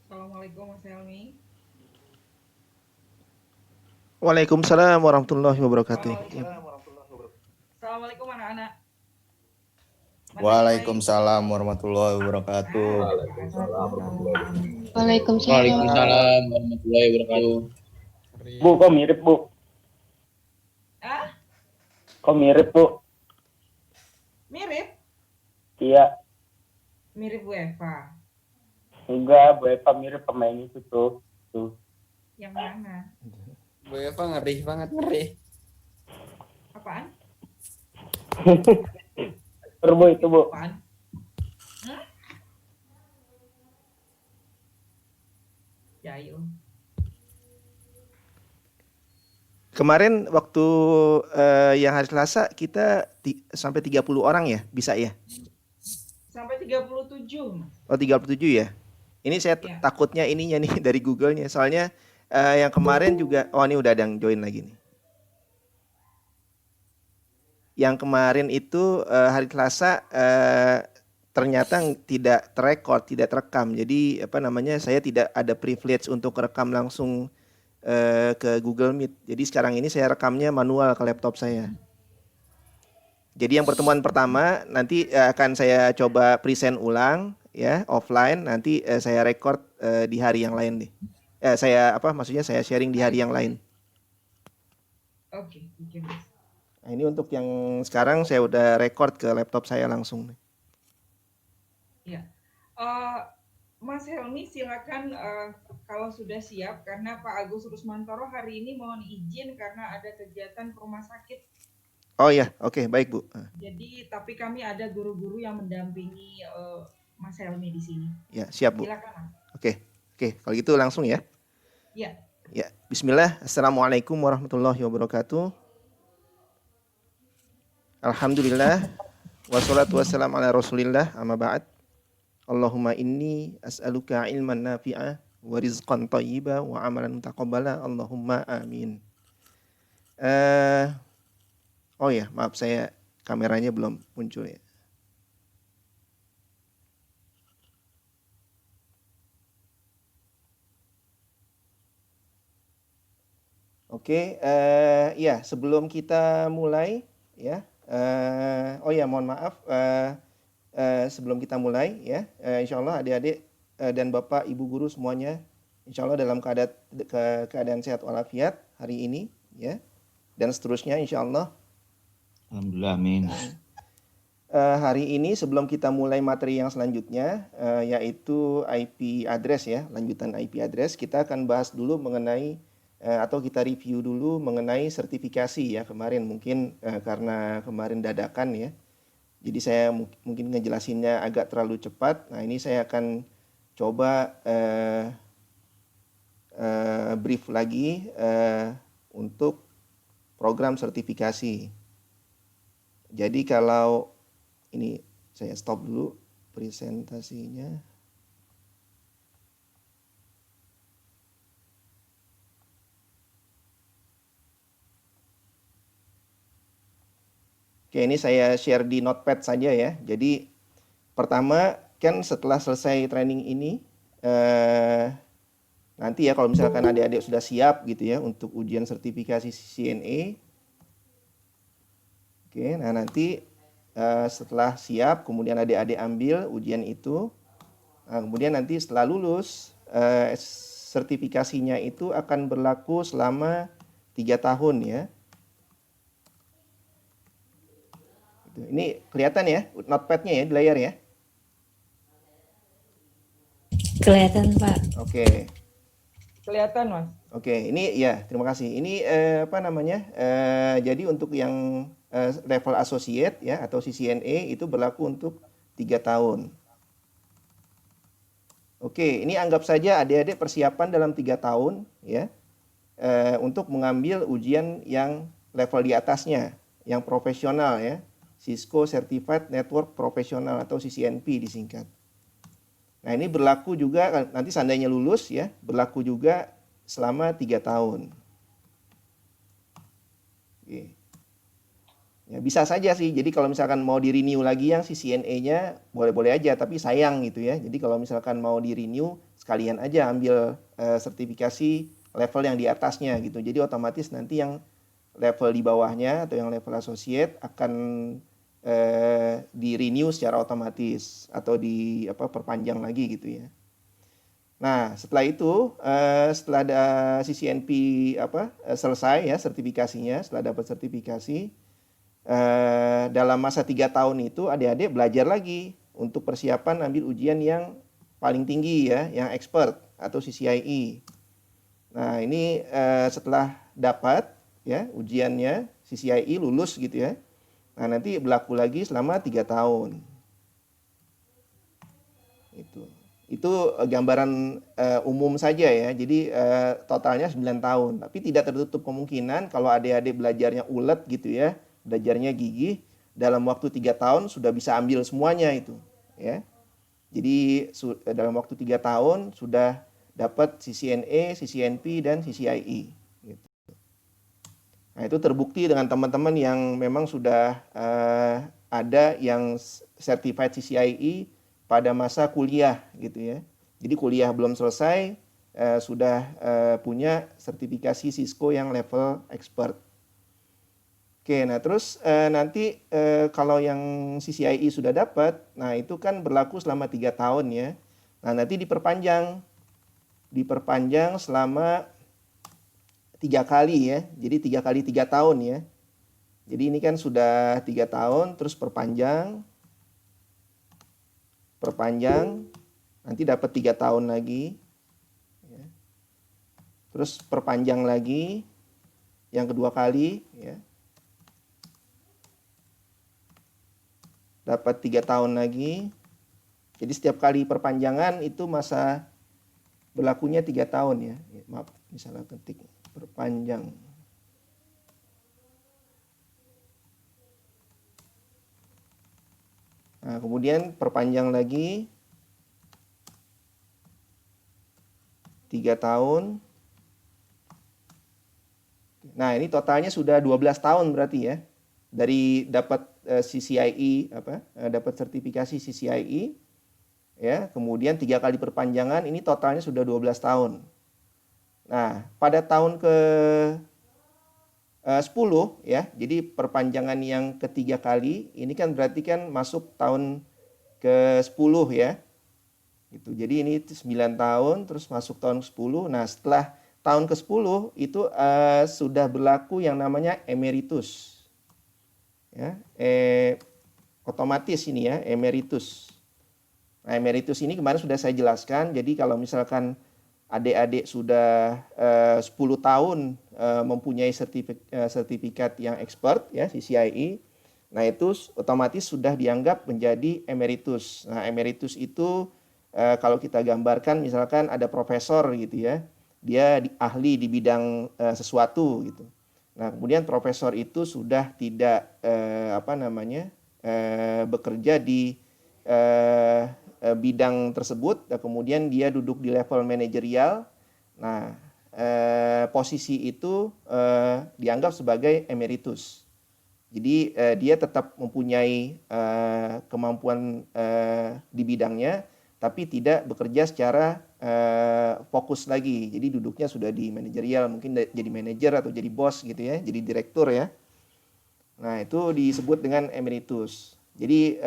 Assalamualaikum Mas Helmi. Waalaikumsalam warahmatullahi wabarakatuh. Assalamualaikum anak-anak. Mana yang lain? Waalaikumsalam warahmatullahi wabarakatuh. Waalaikumsalam. Waalaikumsalam warahmatullahi wabarakatuh. Bu, kok mirip, Bu? Ah, Kok mirip, Bu? mirip? Iya. Mirip Bu Eva. Enggak, Bu Eva mirip pemain itu tuh. Tuh. Yang mana? Bu Eva ngeri banget, ngeri. Apaan? Bu, itu, Bu. Apaan? Hah? Jahil. Kemarin waktu yang hari Selasa kita sampai 30 orang ya, bisa ya? Sampai 37, Mas. Oh 37 ya? Ini saya Ya. takutnya ininya nih dari Google-nya. Soalnya yang kemarin juga, oh ini udah ada yang join lagi nih. Yang kemarin itu hari Selasa ternyata tidak terekord, tidak terekam. Jadi apa namanya, saya tidak ada privilege untuk rekam langsung ke Google Meet. Jadi sekarang ini saya rekamnya manual ke laptop saya. Jadi yang pertemuan pertama nanti akan saya coba present ulang ya, offline. Nanti saya record di hari yang lain deh. Maksudnya saya sharing di hari yang lain. Oke, Mas. Nah, ini untuk yang sekarang saya udah record ke laptop saya langsung. Ya. Mas Helmi silakan kalau sudah siap, karena Pak Agus Rusmantoro hari ini mohon izin karena ada kegiatan ke rumah sakit. Oh ya, oke, baik Bu. Jadi tapi kami ada guru-guru yang mendampingi Mas Helmi di sini. Ya, siap Bu. Silakan. Oke, kalau gitu langsung ya. Ya. Ya, Bismillah. Assalamualaikum warahmatullahi wabarakatuh. Alhamdulillah. Wassalatu wassalamu ala Rasulillah, amma ba'd. Allahumma inni as'aluka ilman nafi'a wa rizqan thayyiba wa amalan mutaqabbala. Allahumma amin. Oh ya, maaf saya kameranya belum muncul ya. Oke, ya sebelum kita mulai ya, mohon maaf. Sebelum kita mulai ya, insya Allah adik-adik dan bapak ibu guru semuanya insya Allah dalam keadaan sehat walafiat hari ini ya, dan seterusnya insya Allah. Alhamdulillah, amin. Hari ini sebelum kita mulai materi yang selanjutnya yaitu IP address ya, lanjutan IP address, kita akan bahas dulu mengenai atau kita review dulu mengenai sertifikasi ya. Kemarin mungkin karena kemarin dadakan ya, jadi saya mungkin ngejelasinnya agak terlalu cepat. Nah ini saya akan coba brief lagi untuk program sertifikasi. Jadi kalau ini saya stop dulu presentasinya. Oke, ini saya share di Notepad saja ya. Jadi pertama kan setelah selesai training ini nanti ya kalau misalkan adik-adik sudah siap gitu ya untuk ujian sertifikasi CCNA. Oke, nah nanti setelah siap kemudian adik-adik ambil ujian itu. Nah, kemudian nanti setelah lulus sertifikasinya itu akan berlaku selama 3 tahun ya. Ini kelihatan ya notepad-nya ya di layar ya? Kelihatan Pak. Oke. Kelihatan, Mas. Oke, ini ya terima kasih. Ini apa namanya? Jadi untuk yang level associate ya atau CCNA itu berlaku untuk 3 tahun. Oke, ini anggap saja adik-adik persiapan dalam 3 tahun ya untuk mengambil ujian yang level di atasnya, yang profesional ya, Cisco Certified Network Professional atau CCNP disingkat. Nah ini berlaku juga nanti seandainya lulus ya, berlaku juga selama 3 tahun. Oke. Ya, bisa saja sih. Jadi kalau misalkan mau di renew lagi yang CCNA-nya boleh-boleh aja, tapi sayang gitu ya. Jadi kalau misalkan mau di renew sekalian aja ambil sertifikasi level yang di atasnya gitu. Jadi otomatis nanti yang level di bawahnya atau yang level associate akan di renew secara otomatis atau di perpanjang lagi gitu ya. Nah, setelah itu, setelah ada CCNP selesai ya sertifikasinya, setelah dapat sertifikasi, dalam masa 3 tahun itu adik-adik belajar lagi untuk persiapan ambil ujian yang paling tinggi ya, yang expert atau CCIE. Nah, ini setelah dapat ya ujiannya CCIE lulus gitu ya. Nah, nanti berlaku lagi selama 3 tahun. Itu gambaran umum saja ya. Jadi totalnya 9 tahun. Tapi tidak tertutup kemungkinan kalau adik-adik belajarnya ulet gitu ya, belajarnya gigih, dalam waktu 3 tahun sudah bisa ambil semuanya itu ya. Jadi dalam waktu 3 tahun sudah dapat CCNA, CCNP, dan CCIE gitu. Nah itu terbukti dengan teman-teman yang memang sudah ada yang certified CCIE pada masa kuliah gitu ya. Jadi kuliah belum selesai sudah punya sertifikasi Cisco yang level expert. Oke, nah terus nanti kalau yang CCIE sudah dapat, nah itu kan berlaku selama 3 tahun ya. Nah nanti diperpanjang selama 3 kali ya. Jadi 3 kali 3 tahun ya. Jadi ini kan sudah 3 tahun, terus perpanjang, nanti dapat 3 tahun lagi, ya. Terus perpanjang lagi, yang kedua kali, ya. Dapat 3 tahun lagi. Jadi setiap kali perpanjangan itu masa berlakunya 3 tahun ya. Maaf, misalnya ketik perpanjang. Nah, kemudian perpanjang lagi 3 tahun. Nah, ini totalnya sudah 12 tahun berarti ya. Dari dapat CCIE dapat sertifikasi CCIE ya, kemudian 3 kali perpanjangan, ini totalnya sudah 12 tahun. Nah, pada tahun ke 10 ya. Jadi perpanjangan yang ketiga kali ini kan berarti kan masuk tahun ke 10 ya. Gitu. Jadi ini 9 tahun terus masuk tahun ke 10. Nah, setelah tahun ke 10 itu sudah berlaku yang namanya emeritus. Ya, otomatis ini ya, emeritus. Nah, emeritus ini kemarin sudah saya jelaskan. Jadi kalau misalkan adik-adik sudah 10 tahun mempunyai sertifikat yang expert ya, CCIE, nah itu otomatis sudah dianggap menjadi emeritus. Nah, emeritus itu kalau kita gambarkan misalkan ada profesor gitu ya, dia ahli di bidang sesuatu gitu. Nah, kemudian profesor itu sudah tidak bekerja di bidang tersebut, dan kemudian dia duduk di level manajerial. Nah, posisi itu dianggap sebagai emeritus. Jadi dia tetap mempunyai kemampuan di bidangnya, tapi tidak bekerja secara fokus lagi. Jadi duduknya sudah di manajerial, mungkin jadi manajer atau jadi bos gitu ya, jadi direktur ya. Nah, itu disebut dengan emeritus. Jadi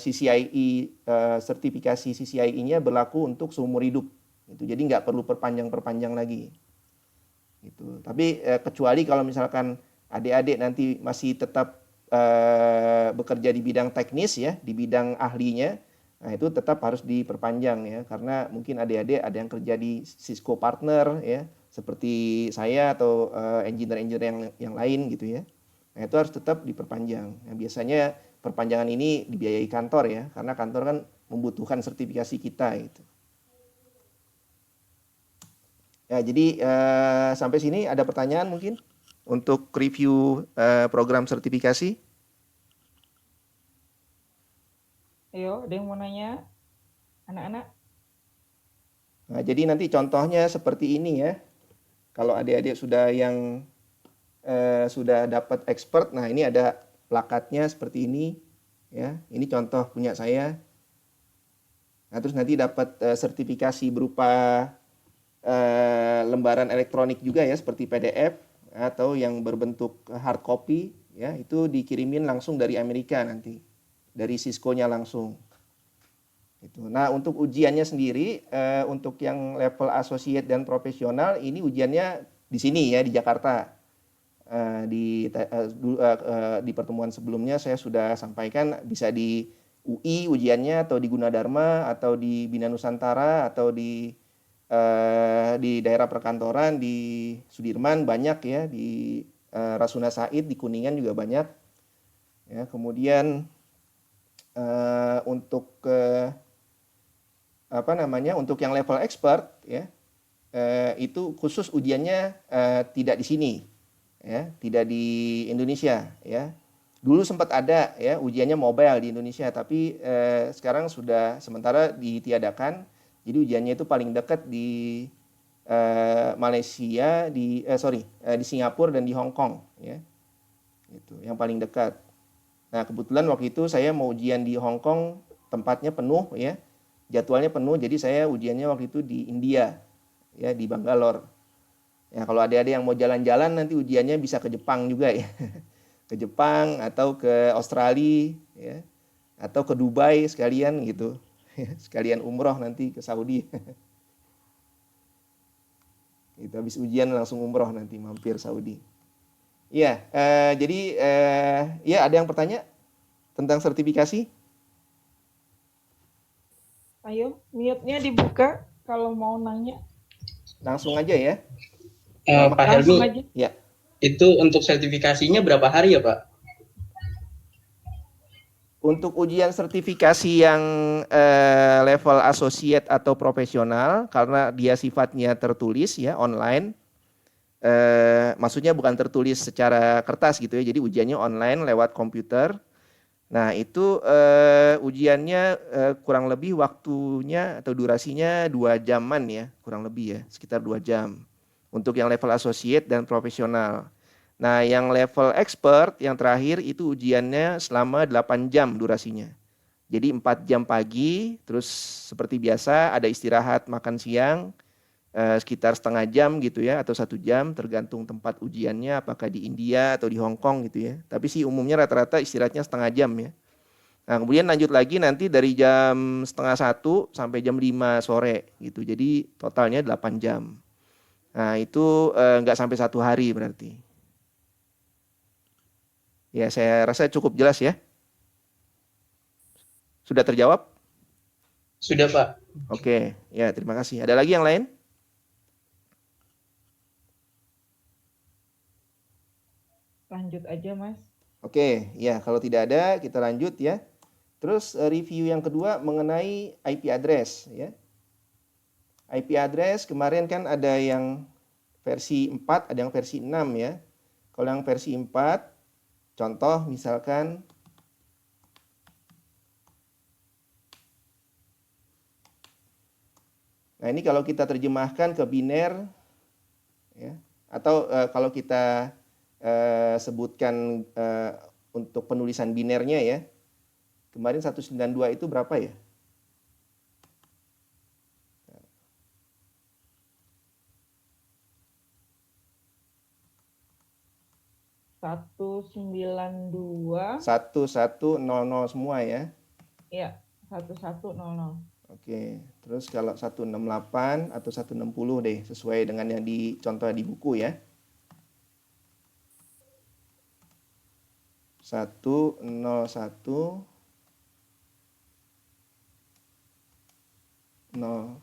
CCIE sertifikasi CCIE-nya berlaku untuk seumur hidup. Gitu. Jadi nggak perlu perpanjang lagi. Gitu. Tapi kecuali kalau misalkan adik-adik nanti masih tetap bekerja di bidang teknis ya, di bidang ahlinya. Nah, itu tetap harus diperpanjang ya, karena mungkin adik-adik ada yang kerja di Cisco partner ya, seperti saya atau engineer-engineer yang lain gitu ya. Nah, itu harus tetap diperpanjang. Nah, biasanya perpanjangan ini dibiayai kantor ya, karena kantor kan membutuhkan sertifikasi kita gitu. Ya, jadi sampai sini ada pertanyaan mungkin untuk review program sertifikasi? Ayo, ada yang mau nanya? Anak-anak? Nah, jadi nanti contohnya seperti ini ya. Kalau adik-adik sudah yang sudah dapat expert, nah ini ada plakatnya seperti ini ya. Ini contoh punya saya. Nah, terus nanti dapat sertifikasi berupa lembaran elektronik juga ya, seperti PDF atau yang berbentuk hard copy ya, itu dikirimin langsung dari Amerika nanti, dari Cisco-nya langsung. Gitu. Nah, untuk ujiannya sendiri, untuk yang level associate dan profesional, ini ujiannya di sini ya, di Jakarta. Di pertemuan sebelumnya saya sudah sampaikan bisa di UI ujiannya, atau di Gunadarma, atau di Bina Nusantara, atau di daerah perkantoran, di Sudirman banyak ya, di Rasuna Said, di Kuningan juga banyak. Ya, kemudian untuk untuk yang level expert ya, itu khusus ujiannya tidak di sini ya, tidak di Indonesia ya. Dulu sempat ada ya ujiannya mobile di Indonesia, tapi sekarang sudah sementara ditiadakan. Jadi ujiannya itu paling dekat di Malaysia, di Singapura dan di Hong Kong ya. Itu yang paling dekat. Nah, kebetulan waktu itu saya mau ujian di Hong Kong, tempatnya penuh ya. Jadwalnya penuh, jadi saya ujiannya waktu itu di India ya, di Bangalore. Ya, kalau adik-adik yang mau jalan-jalan nanti ujiannya bisa ke Jepang juga ya. Ke Jepang atau ke Australia ya. Atau ke Dubai sekalian gitu. Sekalian umroh nanti ke Saudi. Itu habis ujian langsung umroh nanti mampir Saudi. Iya, jadi ya ada yang bertanya tentang sertifikasi? Ayo, mute-nya dibuka kalau mau nanya. Langsung aja ya. Pak Langsung Helmi, aja. Ya. itu untuk sertifikasinya berapa hari ya Pak? Untuk ujian sertifikasi yang level associate atau profesional, karena dia sifatnya tertulis ya, online, maksudnya bukan tertulis secara kertas gitu ya, jadi ujiannya online lewat komputer. Nah, itu ujiannya kurang lebih waktunya atau durasinya 2 jaman ya, kurang lebih ya, sekitar 2 jam. Untuk yang level associate dan profesional. Nah, yang level expert yang terakhir itu ujiannya selama 8 jam durasinya. Jadi 4 jam pagi, terus seperti biasa ada istirahat makan siang, sekitar setengah jam gitu ya, atau 1 jam tergantung tempat ujiannya, apakah di India atau di Hong Kong gitu ya. Tapi sih umumnya rata-rata istirahatnya setengah jam ya. Nah, kemudian lanjut lagi nanti dari jam setengah 1 sampai jam 5 sore gitu. Jadi totalnya 8 jam. Nah, itu nggak sampai 1 hari berarti. Ya, saya rasa cukup jelas ya. Sudah terjawab? Sudah Pak. Oke, ya terima kasih. Ada lagi yang lain? Lanjut aja, Mas. Oke, ya kalau tidak ada kita lanjut ya. Terus review yang kedua mengenai IP address ya. IP address kemarin kan ada yang versi 4, ada yang versi 6 ya. Kalau yang versi 4, contoh misalkan nah ini kalau kita terjemahkan ke biner ya, atau kalau kita sebutkan untuk penulisan binernya ya. Kemarin 192 itu berapa ya? Satu 192. 1100 semua ya. Iya, 1100. Oke, terus kalau 168 atau 160 deh, sesuai dengan yang dicontoh di buku ya. 101 0.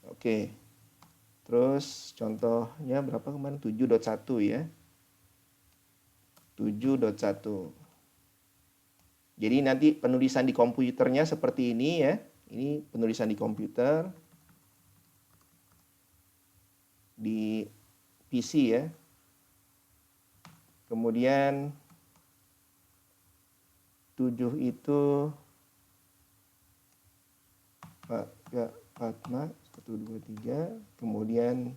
Oke. Terus contohnya berapa kemarin? 7.1 ya. 7.1. Jadi nanti penulisan di komputernya seperti ini ya. Ini penulisan di komputer. Di PC ya. Kemudian 7 itu Fatma 1, 2, 3. Kemudian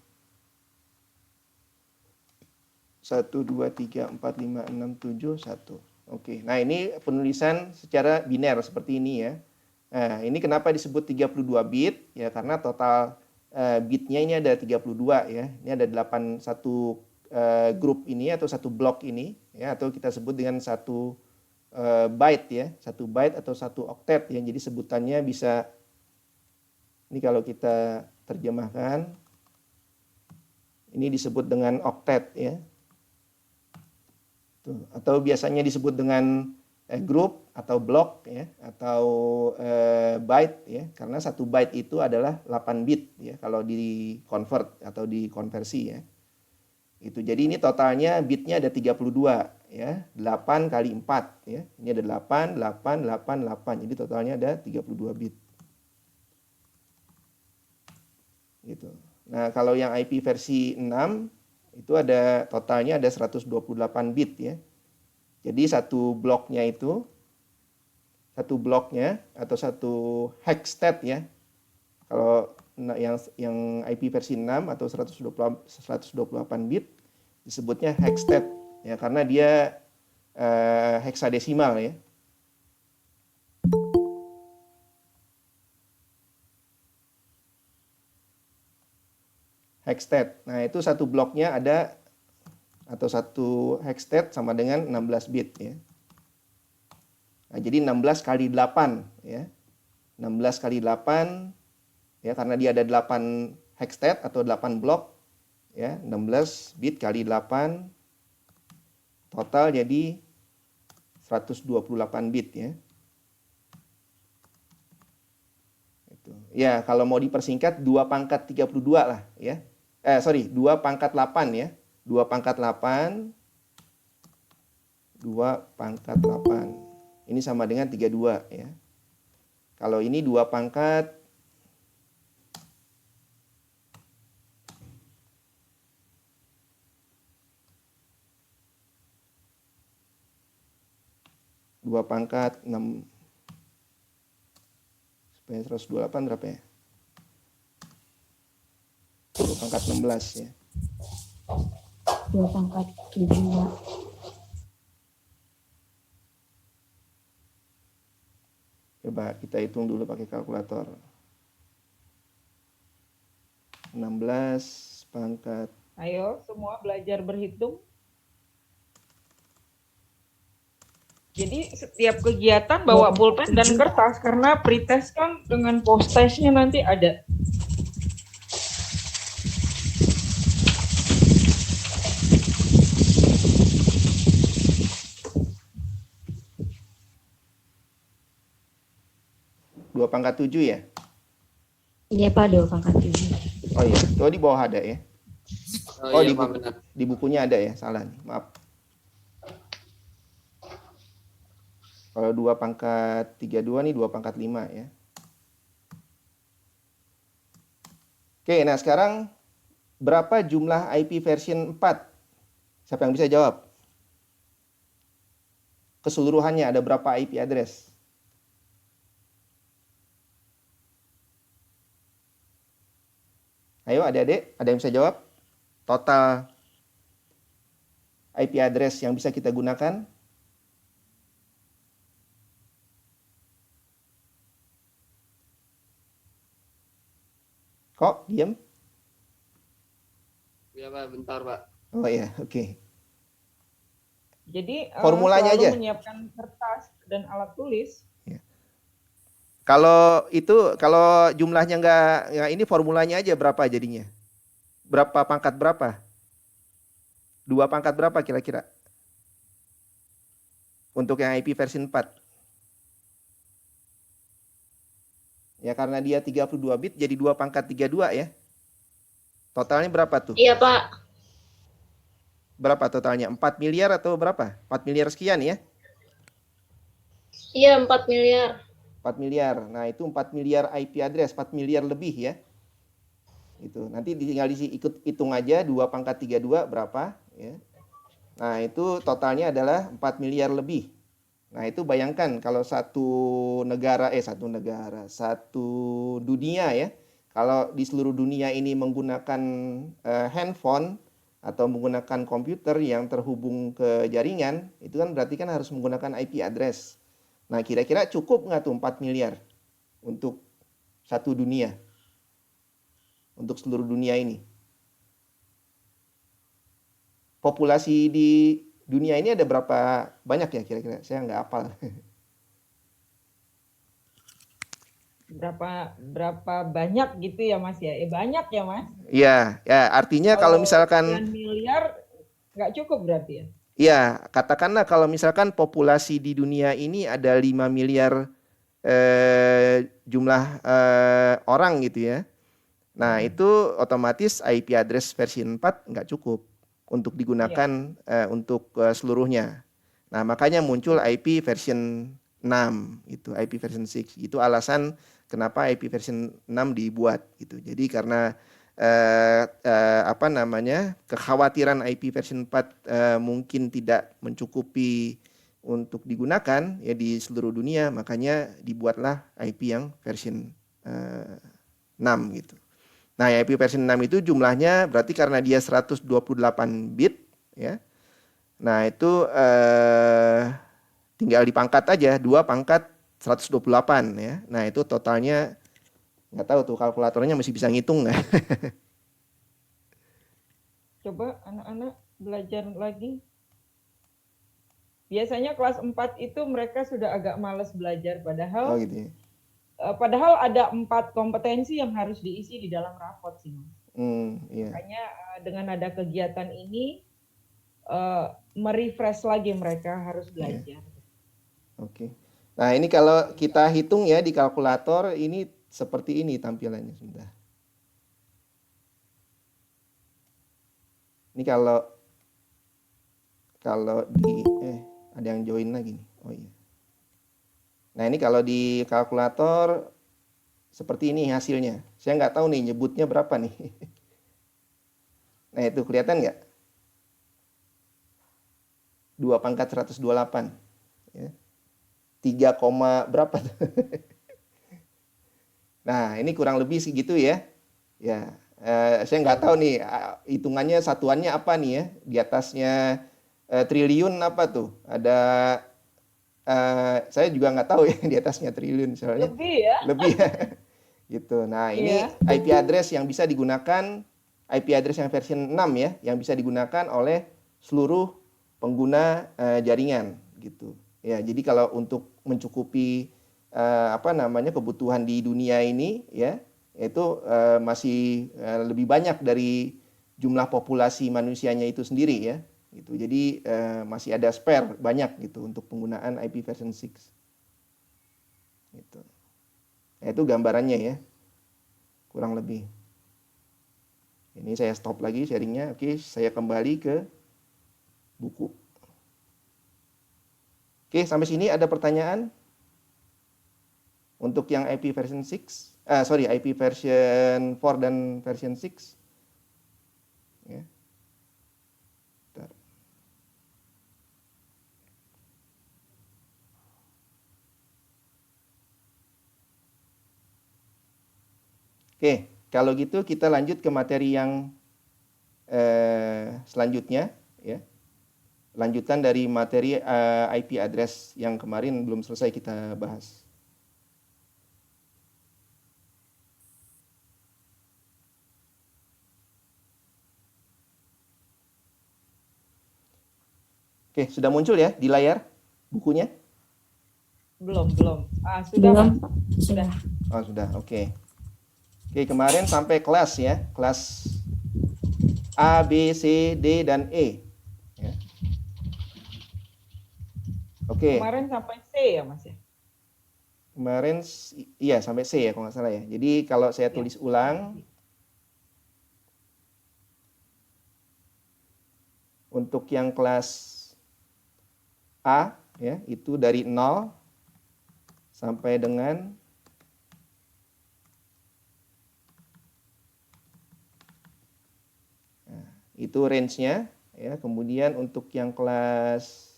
1, 2, 3, 4, 5, 6, 7, 1. Oke, nah ini penulisan secara biner seperti ini ya. Nah, ini kenapa disebut 32 bit? Ya karena total bitnya ini ada 32 ya. Ini ada 8 satu grup ini atau satu blok ini ya, atau kita sebut dengan satu byte ya, satu byte atau satu oktet ya. Jadi sebutannya bisa, ini kalau kita terjemahkan, ini disebut dengan oktet ya. Atau biasanya disebut dengan grup atau blok ya, atau byte ya, karena satu byte itu adalah 8 bit ya kalau di convert atau dikonversi ya. Itu jadi ini totalnya bitnya ada 32 ya, 8 kali 4 ya. Ini ada 8, 8, 8, 8. Jadi totalnya ada 32 bit. Gitu. Nah, kalau yang IP versi 6 itu ada totalnya ada 128 bit ya. Jadi satu bloknya atau satu hexstat ya. Kalau yang IP versi 6 atau 128 bit disebutnya hexstat ya, karena dia heksadesimal ya. Hexstat. Nah, itu satu bloknya ada, atau satu hexstat sama dengan 16 bit ya. Nah, jadi 16 kali 8 ya. 16 kali 8 ya, karena dia ada 8 hexstat atau 8 blok ya. 16 bit kali 8 total jadi 128 bit ya. Itu. Ya, kalau mau dipersingkat 2 pangkat 32 lah ya. 2 pangkat 8 ya. 2 pangkat 8. 2 pangkat 8. Ini sama dengan 32 ya. Kalau ini 2 pangkat 6 supaya 128 berapa ya? 2 pangkat 16 ya. 2 pangkat 7. Coba kita hitung dulu pakai kalkulator. 16 pangkat. Ayo semua belajar berhitung. Jadi setiap kegiatan bawa pulpen dan kertas, karena pretest kan dengan postage-nya nanti ada. Dua pangkat 7 ya? Iya Pak, 2 pangkat 7. Oh iya, tuh di bawah ada ya. Oh, di iya, Pak, benar. di bukunya ada ya, salah nih, maaf. Kalau 2 pangkat 32 nih 2 pangkat 5 ya. Oke, nah sekarang berapa jumlah IP version 4? Siapa yang bisa jawab? Keseluruhannya ada berapa IP address? Ayo adik-adik, ada yang bisa jawab? Total IP address yang bisa kita gunakan? Kok diam? Ya, Pak, bentar, Pak. Oh ya, oke. Jadi Formulanya selalu aja. menyiapkan kertas dan alat tulis. Kalau jumlahnya nggak ini formulanya aja berapa jadinya? Berapa pangkat berapa? 2 pangkat berapa kira-kira? Untuk yang IP versi 4. Ya, karena dia 32 bit jadi 2 pangkat 32 ya. Totalnya berapa tuh? Iya, Pak. Berapa totalnya? 4 miliar atau berapa? 4 miliar sekian ya? Iya, 4 miliar. 4 miliar. Nah, itu 4 miliar IP address, 4 miliar lebih ya. Itu. Nanti tinggal ikut hitung aja 2 pangkat 32 berapa ya. Nah, itu totalnya adalah 4 miliar lebih. Nah, itu bayangkan kalau satu dunia ya. Kalau di seluruh dunia ini menggunakan handphone atau menggunakan komputer yang terhubung ke jaringan, itu kan berarti kan harus menggunakan IP address. Nah, kira-kira cukup nggak tuh 4 miliar untuk satu dunia? Untuk seluruh dunia ini. Populasi di dunia ini ada berapa banyak ya kira-kira? Saya nggak hafal. Berapa banyak gitu ya Mas ya? Banyak ya Mas. Iya, ya artinya kalau misalkan 9 miliar nggak cukup berarti ya? Iya, katakanlah kalau misalkan populasi di dunia ini ada 5 miliar jumlah orang gitu ya. Nah, itu otomatis IP address versi 4 nggak cukup untuk digunakan untuk seluruhnya. Nah, makanya muncul IP version 6 itu, IP version 6. Itu alasan kenapa IP version 6 dibuat gitu. Jadi karena kekhawatiran IP version 4 mungkin tidak mencukupi untuk digunakan ya di seluruh dunia, makanya dibuatlah IP yang version 6 gitu. Nah, IP version 6 itu jumlahnya berarti karena dia 128 bit ya. Nah, itu tinggal dipangkat aja 2 pangkat 128 ya. Nah, itu totalnya nggak tahu tuh kalkulatornya masih bisa ngitung nggak? Coba anak-anak belajar lagi. Biasanya kelas 4 itu mereka sudah agak malas belajar padahal gitu ya. Padahal ada 4 kompetensi yang harus diisi di dalam rapot sih Mas. Iya. Makanya dengan ada kegiatan ini merefresh lagi mereka harus belajar. Oke. Nah, ini kalau kita hitung ya di kalkulator ini seperti ini tampilannya sudah. Ini kalau di ada yang join lagi nih. Oh iya. Nah, ini kalau di kalkulator seperti ini hasilnya. Saya nggak tahu nih nyebutnya berapa nih. Nah, itu kelihatan nggak? 2 pangkat 128. Ya. 3, berapa? Nah, ini kurang lebih segitu ya. Ya, saya nggak tahu nih hitungannya satuannya apa nih ya. Di atasnya triliun apa tuh? Ada saya juga nggak tahu ya di atasnya triliun soalnya. Lebih ya. Gitu. Nah, ini IP address yang bisa digunakan, IP address yang version 6 ya, yang bisa digunakan oleh seluruh pengguna jaringan gitu. Ya, jadi kalau untuk mencukupi kebutuhan di dunia ini ya, itu masih lebih banyak dari jumlah populasi manusianya itu sendiri ya. Gitu. Jadi masih ada spare banyak gitu untuk penggunaan IP version 6. Gitu. Nah, itu gambarannya ya. Kurang lebih. Ini saya stop lagi sharingnya. Oke, saya kembali ke buku. Oke, sampai sini ada pertanyaan? Untuk yang IP version 6, IP version 4 dan version 6. Ya. Oke, kalau gitu kita lanjut ke materi yang selanjutnya ya. Lanjutan dari materi IP address yang kemarin belum selesai kita bahas. Oke, sudah muncul ya di layar bukunya? Belum. Sudah Belum. Mas. Sudah. Oh, sudah. Oke. Oke, kemarin sampai kelas ya, kelas A, B, C, D, dan E. Ya. Oke. Kemarin sampai C ya Mas ya? Kemarin iya sampai C ya kalau nggak salah ya. Jadi kalau saya Ya. tulis ulang untuk yang kelas A ya itu dari 0 sampai dengan itu range-nya ya. Kemudian untuk yang kelas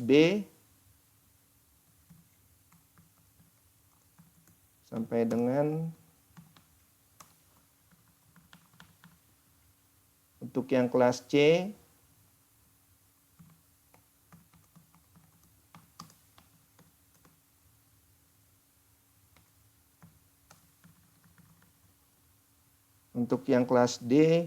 B sampai dengan untuk yang kelas C untuk yang kelas D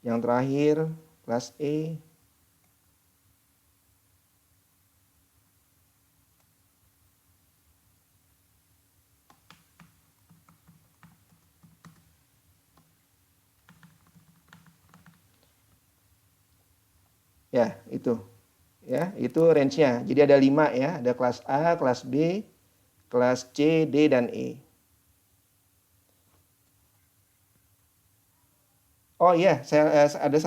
yang terakhir kelas E ya itu range-nya. Jadi ada 5 ya, ada kelas A, kelas B, kelas C, D, dan E. Oh iya, ada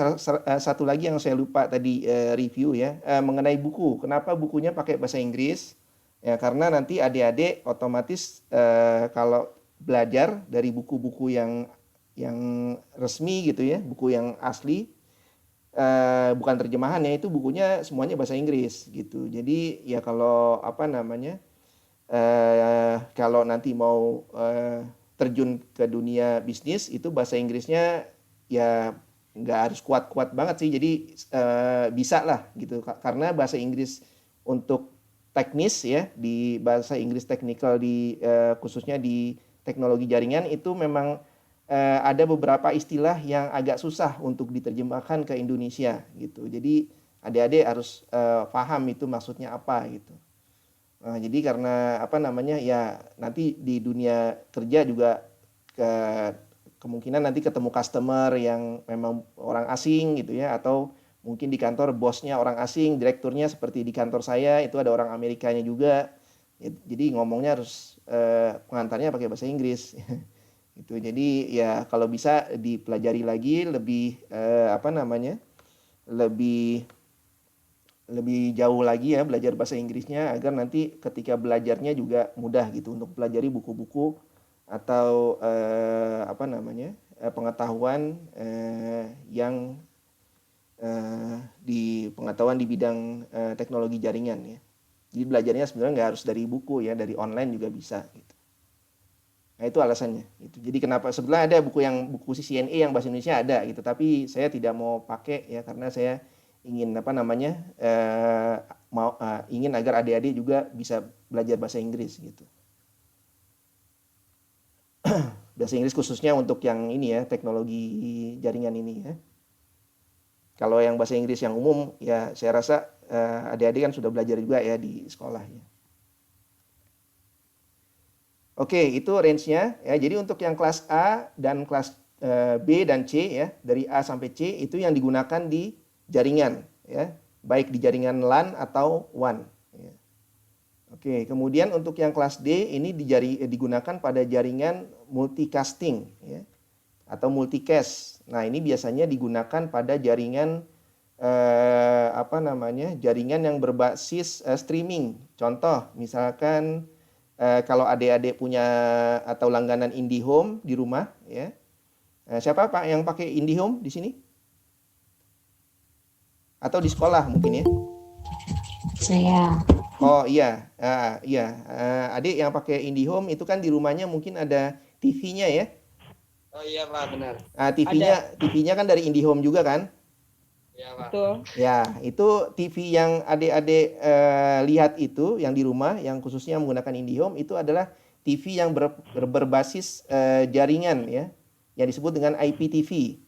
satu lagi yang saya lupa tadi review ya, mengenai buku. Kenapa bukunya pakai bahasa Inggris? Ya karena nanti adik-adik otomatis kalau belajar dari buku-buku yang resmi gitu ya, buku yang asli, bukan terjemahannya, itu bukunya semuanya bahasa Inggris gitu. Jadi ya kalau apa namanya, kalau nanti mau terjun ke dunia bisnis itu bahasa Inggrisnya ya nggak harus kuat-kuat banget sih. Jadi bisa lah gitu. Karena bahasa Inggris untuk teknis ya, di bahasa Inggris technical khususnya di teknologi jaringan itu memang ada beberapa istilah yang agak susah untuk diterjemahkan ke Indonesia gitu. Jadi adik-adik harus paham itu maksudnya apa gitu. Nah, jadi karena apa namanya ya nanti di dunia kerja juga kemungkinan nanti ketemu customer yang memang orang asing gitu ya, atau mungkin di kantor bosnya orang asing, direkturnya seperti di kantor saya itu ada orang Amerikanya juga. Jadi ngomongnya harus pengantarnya pakai bahasa Inggris. Itu jadi ya kalau bisa dipelajari lagi lebih apa namanya lebih jauh lagi ya belajar bahasa Inggrisnya agar nanti ketika belajarnya juga mudah gitu untuk pelajari buku-buku atau apa namanya pengetahuan yang di pengetahuan di bidang teknologi jaringan ya. Jadi belajarnya sebenarnya nggak harus dari buku ya, dari online juga bisa gitu. Nah itu alasannya. Itu. Jadi kenapa sebenarnya ada buku CCNA yang bahasa Indonesia ada gitu, tapi saya tidak mau pakai ya karena saya ingin apa namanya ingin agar adik-adik juga bisa belajar bahasa Inggris gitu. Bahasa Inggris khususnya untuk yang ini ya teknologi jaringan ini ya. Kalau yang bahasa Inggris yang umum ya saya rasa adik-adik kan sudah belajar juga ya di sekolah ya. Oke, itu range-nya ya. Jadi untuk yang kelas A dan kelas B dan C ya, dari A sampai C itu yang digunakan di jaringan ya, baik di jaringan LAN atau WAN ya. Oke, kemudian untuk yang kelas D ini digunakan pada jaringan multicasting ya, atau multicast. Nah, ini biasanya digunakan pada jaringan apa namanya? Jaringan yang berbasis streaming. Contoh, misalkan kalau adik-adik punya atau langganan IndiHome di rumah ya. Siapa Pak yang pakai IndiHome di sini? Atau di sekolah mungkin ya? Saya. Oh iya, iya. Adik yang pakai IndiHome itu kan di rumahnya mungkin ada TV-nya ya? Oh iya Pak, benar. TV-nya kan dari IndiHome juga kan? Iya Pak. Betul. Ya, itu TV yang adik-adik lihat itu yang di rumah, yang khususnya menggunakan IndiHome itu adalah TV yang berbasis jaringan ya, yang disebut dengan IPTV.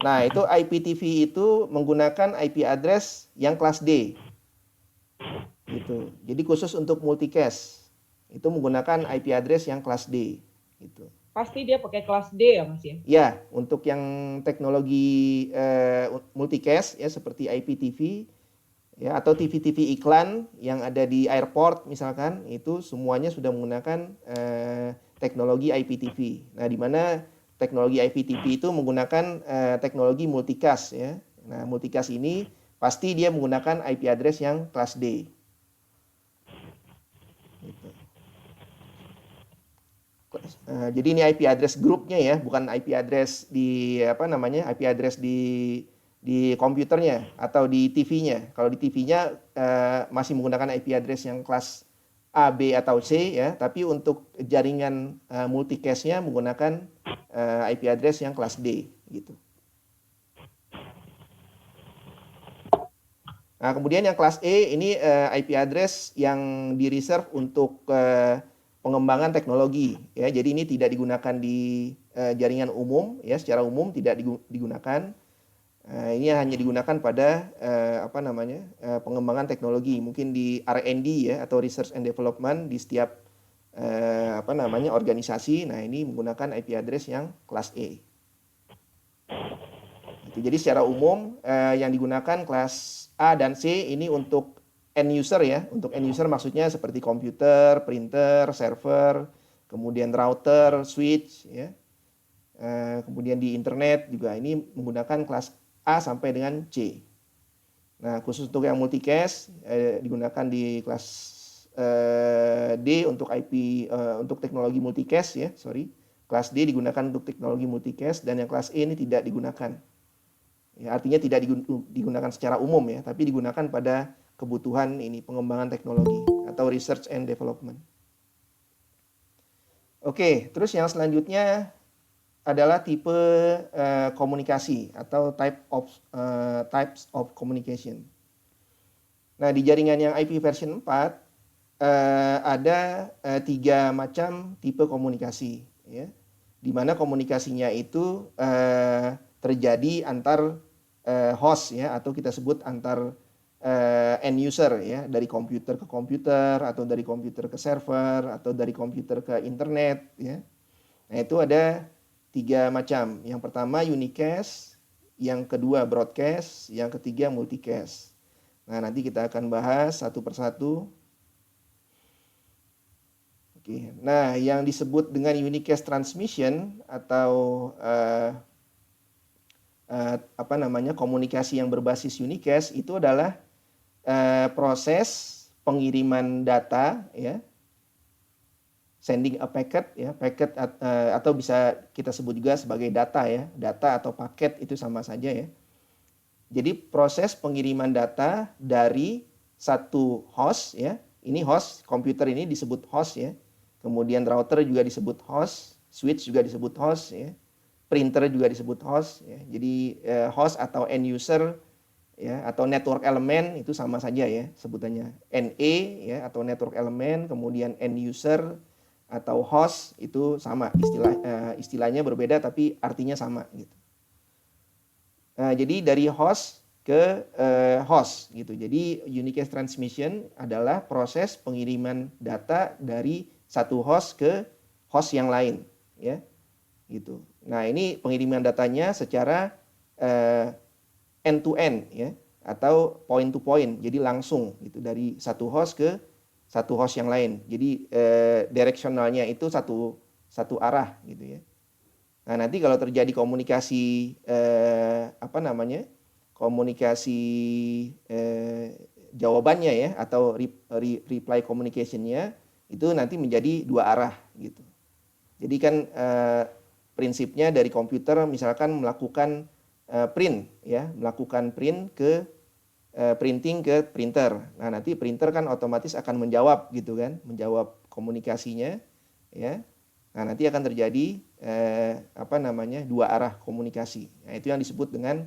Nah, itu IPTV itu menggunakan IP address yang kelas D. Gitu. Jadi khusus untuk multicast. itu menggunakan IP address yang kelas D gitu. Pasti dia pakai kelas D ya Mas ya? Ya, untuk yang teknologi multicast ya seperti IPTV ya atau TV-TV iklan yang ada di airport misalkan, itu semuanya sudah menggunakan teknologi IPTV. Nah, di mana teknologi IPTV itu menggunakan teknologi multicast ya. Nah, multicast ini pasti dia menggunakan IP address yang kelas D. Gitu. Jadi ini IP address grupnya ya, bukan IP address di IP address di komputernya atau di TV-nya. Kalau di TV-nya masih menggunakan IP address yang kelas A, B atau C ya, tapi untuk jaringan multicast-nya menggunakan IP address yang kelas D gitu. Nah, kemudian yang kelas E ini IP address yang di-reserve untuk pengembangan teknologi ya. Jadi ini tidak digunakan di jaringan umum ya, secara umum tidak digunakan. Ini hanya digunakan pada pengembangan teknologi, mungkin di R&D ya atau research and development di setiap organisasi. Nah, ini menggunakan IP address yang kelas E. Jadi secara umum yang digunakan kelas A dan C ini untuk end user ya. Untuk end user maksudnya seperti komputer, printer, server, kemudian router, switch ya. Kemudian di internet juga ini menggunakan kelas A sampai dengan C. Nah, khusus untuk yang multicast digunakan di kelas D untuk untuk teknologi multicast ya, Kelas D digunakan untuk teknologi multicast dan yang kelas E ini tidak digunakan. Ya, artinya tidak digunakan secara umum ya, tapi digunakan pada kebutuhan ini pengembangan teknologi atau research and development. Oke, terus yang selanjutnya adalah tipe komunikasi atau types of communication. Nah, di jaringan yang IP version 4 ada 3 macam tipe komunikasi ya. Di mana komunikasinya itu terjadi antar host ya, atau kita sebut antar end user ya, dari komputer ke komputer atau dari komputer ke server atau dari komputer ke internet ya. Nah, itu ada 3 macam. Yang pertama unicast, yang kedua broadcast, yang ketiga multicast. Nah, nanti kita akan bahas satu persatu. Oke. Nah, yang disebut dengan unicast transmission atau komunikasi yang berbasis unicast itu adalah proses pengiriman data ya, sending a packet ya, atau bisa kita sebut juga sebagai data ya, data atau paket itu sama saja ya. Jadi proses pengiriman data dari satu host ya, ini host komputer ini disebut host ya, kemudian router juga disebut host, switch juga disebut host ya, printer juga disebut host ya. Jadi host atau end user ya atau network element itu sama saja ya sebutannya. NE ya atau network element, kemudian end user atau host itu sama, istilahnya berbeda tapi artinya sama gitu. Jadi dari host ke host gitu. Jadi unicast transmission adalah proses pengiriman data dari satu host ke host yang lain ya. Gitu. Nah, ini pengiriman datanya secara end to end ya atau point to point. Jadi langsung gitu dari satu host ke satu host yang lain. Jadi direksionalnya itu satu arah gitu ya. Nah, nanti kalau terjadi komunikasi komunikasi jawabannya ya atau reply communication-nya itu nanti menjadi 2 arah gitu. Jadi kan prinsipnya dari komputer misalkan melakukan print ya, melakukan print ke printing ke printer. Nah, nanti printer kan otomatis akan menjawab gitu kan, menjawab komunikasinya ya. Nah, nanti akan terjadi 2 arah komunikasi. Nah, itu yang disebut dengan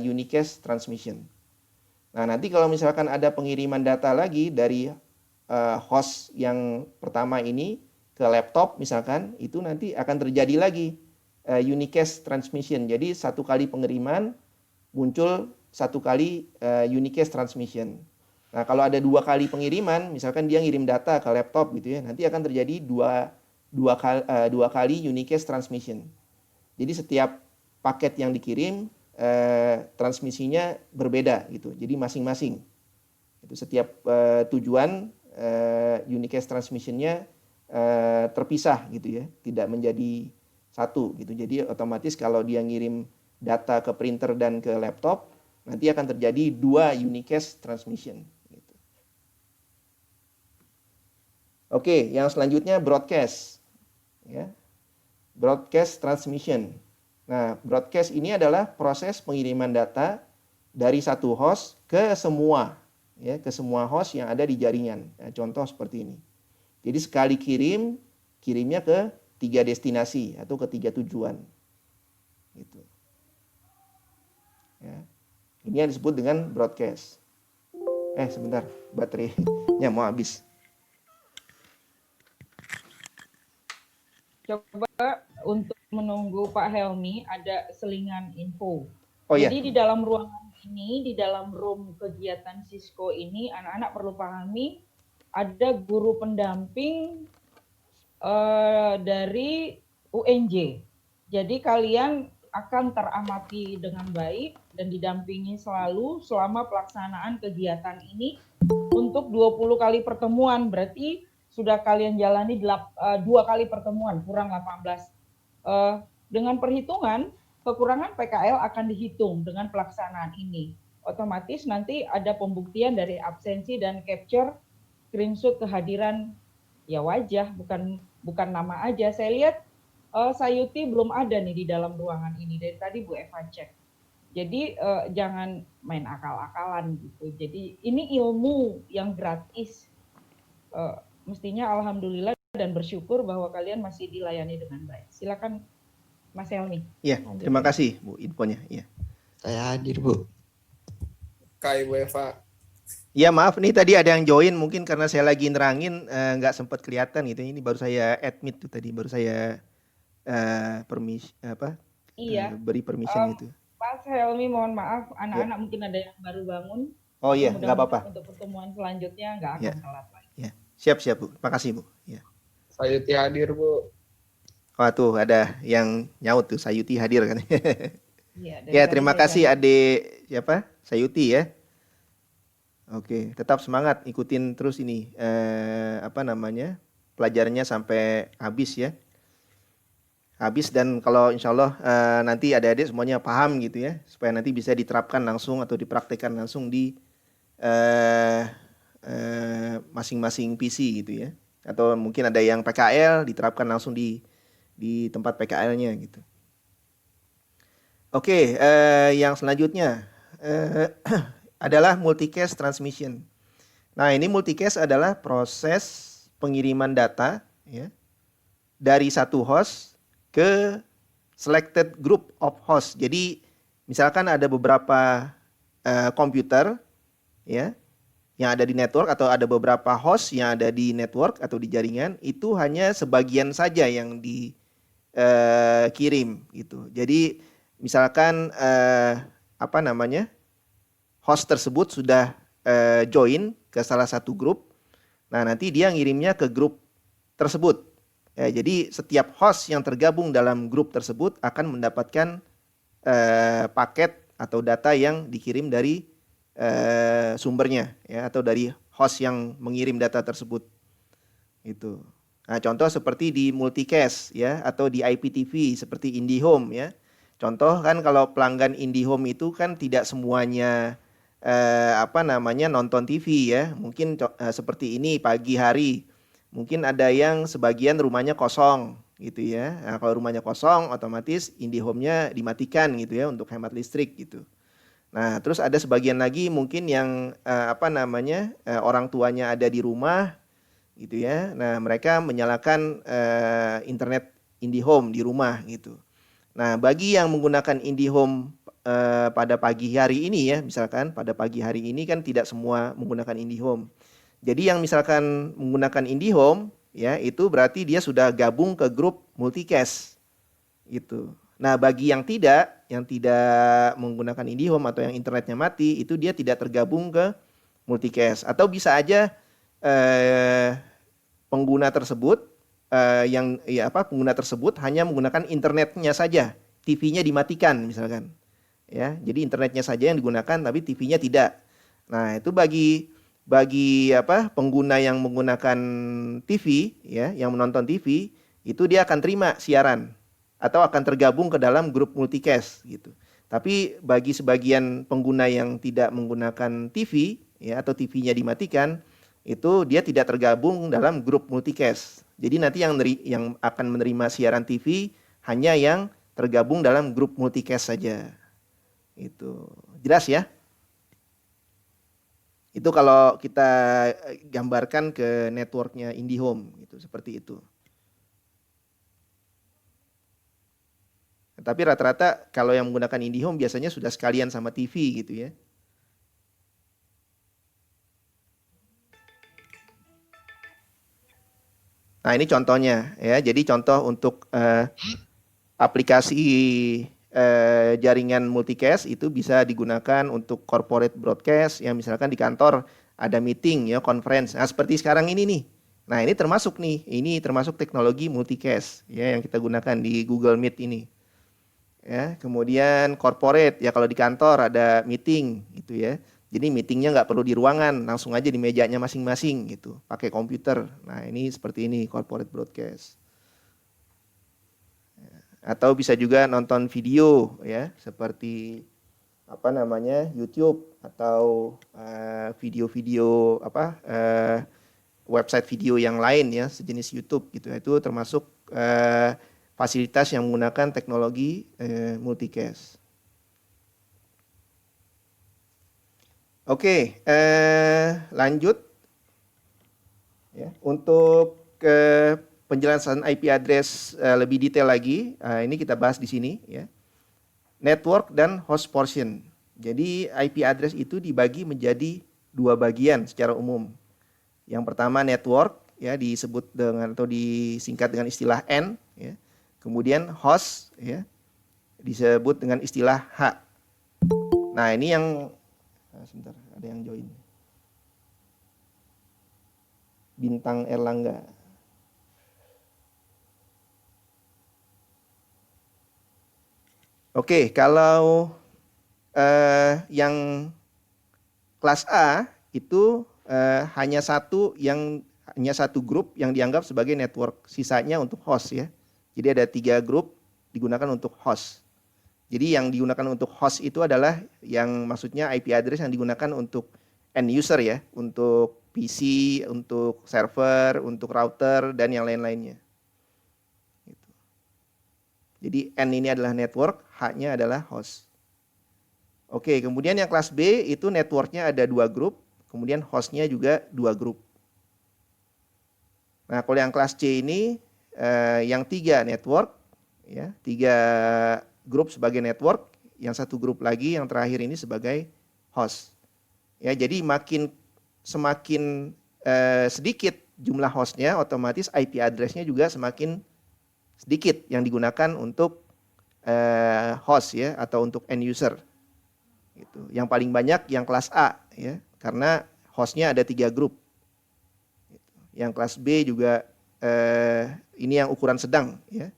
unicast transmission. Nah, nanti kalau misalkan ada pengiriman data lagi dari host yang pertama ini ke laptop misalkan, itu nanti akan terjadi lagi unicast transmission. Jadi satu kali pengiriman muncul satu kali unicast transmission. Nah, kalau ada 2 kali pengiriman, misalkan dia ngirim data ke laptop gitu ya, nanti akan terjadi dua kali unicast transmission. Jadi setiap paket yang dikirim transmisinya berbeda gitu. Jadi masing-masing. Itu setiap tujuan unicast transmissionnya terpisah gitu ya, tidak menjadi satu gitu. Jadi otomatis kalau dia ngirim data ke printer dan ke laptop, nanti akan terjadi 2 unicast transmission. Gitu. Oke, yang selanjutnya broadcast. Ya. Broadcast transmission. Nah, broadcast ini adalah proses pengiriman data dari satu host ke semua, ya, ke semua host yang ada di jaringan. Nah, contoh seperti ini. Jadi sekali kirimnya ke 3 destinasi atau ke 3 tujuan. Gitu. Ya. Ini yang disebut dengan broadcast. Sebentar, baterainya mau habis. Coba untuk menunggu Pak Helmi ada selingan info. Oh ya. Jadi di dalam ruangan ini, di dalam room kegiatan Cisco ini, anak-anak perlu pahami ada guru pendamping dari UNJ. Jadi kalian akan teramati dengan baik dan didampingi selalu selama pelaksanaan kegiatan ini untuk 20 kali pertemuan. Berarti sudah kalian jalani 2 kali pertemuan, kurang 18. Dengan perhitungan, kekurangan PKL akan dihitung dengan pelaksanaan ini. Otomatis nanti ada pembuktian dari absensi dan capture screenshot kehadiran ya wajah, bukan nama aja. Saya lihat Sayuti belum ada nih di dalam ruangan ini. Dari tadi Bu Eva cek. Jadi jangan main akal-akalan gitu. Jadi ini ilmu yang gratis. Mestinya alhamdulillah dan bersyukur bahwa kalian masih dilayani dengan baik. Silakan Mas Helmi. Iya, terima kasih Bu infonya. Iya. Saya hadir, Bu. Kai Bu Eva. Ya maaf nih tadi ada yang join mungkin karena saya lagi nerangin nggak sempat kelihatan gitu. Ini baru saya admit tuh tadi, baru saya beri permission gitu. Mas Helmi mohon maaf, anak-anak mungkin ada yang baru bangun. Oh iya, nggak apa-apa. Untuk pertemuan selanjutnya nggak akan telat lagi. Ya. Siap Bu. Makasih Bu. Ya. Sayuti hadir Bu. Oh tuh ada yang nyaut tuh Sayuti hadir kan. Ya, Ya terima kasih Adik siapa? Sayuti ya. Oke, tetap semangat ikutin terus ini pelajarannya sampai habis ya. Habis dan kalau insya Allah nanti adik-adik semuanya paham gitu ya, supaya nanti bisa diterapkan langsung atau dipraktekkan langsung di masing-masing PC gitu ya. Atau mungkin ada yang PKL diterapkan langsung di tempat PKL-nya gitu. Oke, yang selanjutnya adalah multicast transmission. Nah, ini multicast adalah proses pengiriman data ya dari satu host ke selected group of host. Jadi misalkan ada beberapa komputer ya yang ada di network atau ada beberapa host yang ada di network atau di jaringan, itu hanya sebagian saja yang dikirim gitu. Jadi misalkan host tersebut sudah join ke salah satu grup, nah nanti dia ngirimnya ke grup tersebut. Ya, jadi setiap host yang tergabung dalam grup tersebut akan mendapatkan paket atau data yang dikirim dari sumbernya ya, atau dari host yang mengirim data tersebut. Itu. Nah, contoh seperti di multicast ya atau di IPTV seperti IndiHome ya. Contoh kan kalau pelanggan IndiHome itu kan tidak semuanya nonton TV ya. Mungkin seperti ini pagi hari. Mungkin ada yang sebagian rumahnya kosong gitu ya. Nah, kalau rumahnya kosong otomatis IndiHome-nya dimatikan gitu ya untuk hemat listrik gitu. Nah, terus ada sebagian lagi mungkin yang orang tuanya ada di rumah gitu ya. Nah, mereka menyalakan internet IndiHome di rumah gitu. Nah, bagi yang menggunakan IndiHome pada pagi hari ini ya, misalkan pada pagi hari ini kan tidak semua menggunakan IndiHome. Jadi yang misalkan menggunakan IndiHome ya, itu berarti dia sudah gabung ke grup multicast gitu. Nah, bagi yang tidak menggunakan IndiHome atau yang internetnya mati, itu dia tidak tergabung ke multicast. Atau bisa aja pengguna tersebut pengguna tersebut hanya menggunakan internetnya saja, TV-nya dimatikan misalkan. Ya, jadi internetnya saja yang digunakan tapi TV-nya tidak. Nah, itu bagi pengguna yang menggunakan TV ya, yang menonton TV, itu dia akan terima siaran atau akan tergabung ke dalam grup multicast gitu. Tapi bagi sebagian pengguna yang tidak menggunakan TV ya atau TV-nya dimatikan, itu dia tidak tergabung dalam grup multicast. Jadi nanti yang akan menerima siaran TV hanya yang tergabung dalam grup multicast saja. Itu jelas ya? Itu kalau kita gambarkan ke networknya IndiHome gitu, seperti itu. Tapi rata-rata kalau yang menggunakan IndiHome biasanya sudah sekalian sama TV gitu ya. Nah, ini contohnya ya. Jadi contoh untuk aplikasi jaringan multicast itu bisa digunakan untuk corporate broadcast yang misalkan di kantor ada meeting ya, conference. Nah, seperti sekarang ini nih. Nah, ini termasuk teknologi multicast ya yang kita gunakan di Google Meet ini. Ya, kemudian corporate ya kalau di kantor ada meeting gitu ya. Jadi meetingnya nggak perlu di ruangan, langsung aja di mejanya masing-masing gitu, pakai komputer. Nah, ini seperti ini corporate broadcast. Atau bisa juga nonton video ya, seperti YouTube atau video-video website video yang lain ya, sejenis YouTube gitu. Itu termasuk fasilitas yang menggunakan teknologi multicast. Oke, lanjut ya, untuk penjelasan IP address lebih detail lagi, ini kita bahas di sini ya. Network dan host portion. Jadi IP address itu dibagi menjadi dua bagian secara umum. Yang pertama network ya, disebut dengan atau disingkat dengan istilah N ya. Kemudian host ya, disebut dengan istilah H. Nah, ini yang sebentar, ada yang join. Bintang Erlangga. Oke, kalau yang kelas A itu hanya satu grup yang dianggap sebagai network, sisanya untuk host ya. Jadi ada 3 grup digunakan untuk host. Jadi yang digunakan untuk host itu adalah yang maksudnya IP address yang digunakan untuk end user ya, untuk PC, untuk server, untuk router dan yang lain-lainnya. Jadi N ini adalah network, H-nya adalah host. Oke, kemudian yang kelas B itu networknya ada 2 grup, kemudian hostnya juga 2 grup. Nah, kalau yang kelas C ini yang 3 network, ya 3 grup sebagai network, yang 1 grup lagi yang terakhir ini sebagai host. Ya, jadi semakin sedikit jumlah hostnya, otomatis IP address-nya juga semakin sedikit yang digunakan untuk host ya atau untuk end user. Gitu. Yang paling banyak yang kelas A ya, karena hostnya ada 3 grup. Gitu. Yang kelas B juga ini yang ukuran sedang ya.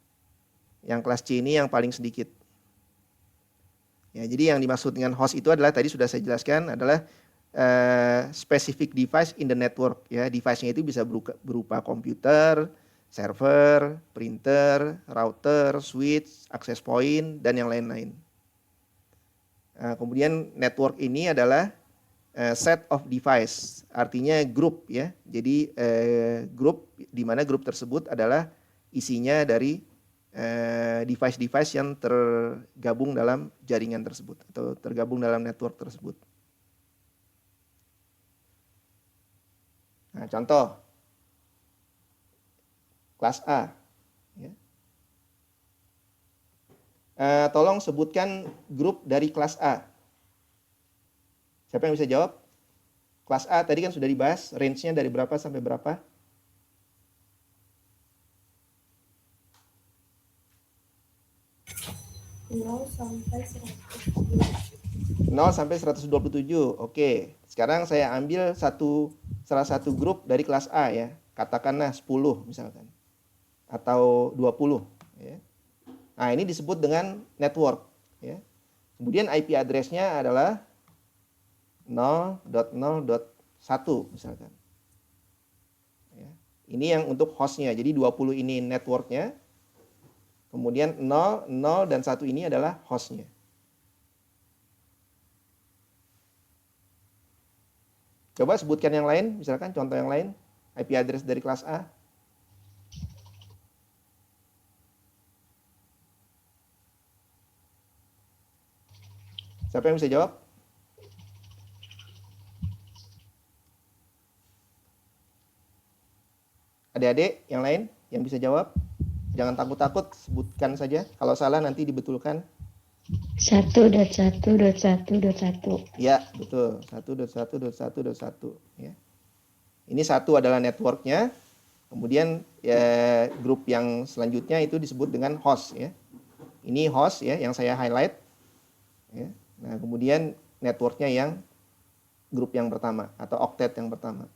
Yang kelas C ini yang paling sedikit. Ya, jadi yang dimaksud dengan host itu adalah tadi sudah saya jelaskan adalah specific device in the network ya. Device-nya itu bisa berupa komputer, server, printer, router, switch, access point, dan yang lain-lain. Nah, kemudian network ini adalah set of device, artinya grup ya. Jadi grup di mana grup tersebut adalah isinya dari device-device yang tergabung dalam jaringan tersebut atau tergabung dalam network tersebut. Nah, contoh kelas A. Ya. Tolong sebutkan grup dari kelas A. Siapa yang bisa jawab? Kelas A tadi kan sudah dibahas, range-nya dari berapa sampai berapa? 0 sampai 100. 0 sampai 127. Oke. Sekarang saya ambil salah satu grup dari kelas A ya. Katakanlah 10 misalkan. Atau 20 ya. Nah, ini disebut dengan network ya. Kemudian IP address-nya adalah 0.0.1 misalkan. Ya. Ini yang untuk host-nya. Jadi 20 ini network-nya. Kemudian 0, 0 dan 1 ini adalah host-nya. Coba sebutkan yang lain, misalkan contoh yang lain, IP address dari kelas A. Siapa yang bisa jawab? Adik-adik yang lain yang bisa jawab? Jangan takut-takut, sebutkan saja. Kalau salah nanti dibetulkan. 1.1.1.1. Ya, betul. 1.1.1.1 ya. Ini 1 adalah networknya. Kemudian ya, grup yang selanjutnya itu disebut dengan host ya. Ini host ya yang saya highlight. Ya. Nah, kemudian networknya yang grup yang pertama atau octet yang pertama.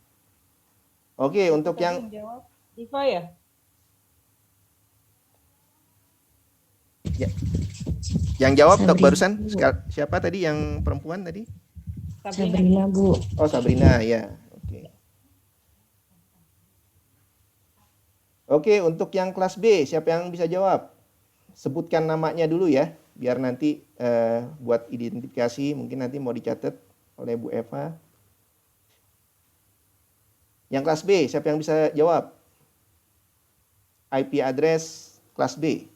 Oke, untuk Tadi yang jawab Diva ya? yang jawab Sabrina. barusan siapa tadi yang perempuan tadi? Sabrina, Bu. Oh, Sabrina ya. Oke, untuk yang kelas B siapa yang bisa jawab? Sebutkan namanya dulu ya, biar nanti buat identifikasi mungkin nanti mau dicatat oleh Bu Eva. Yang kelas B siapa yang bisa jawab? IP address kelas B.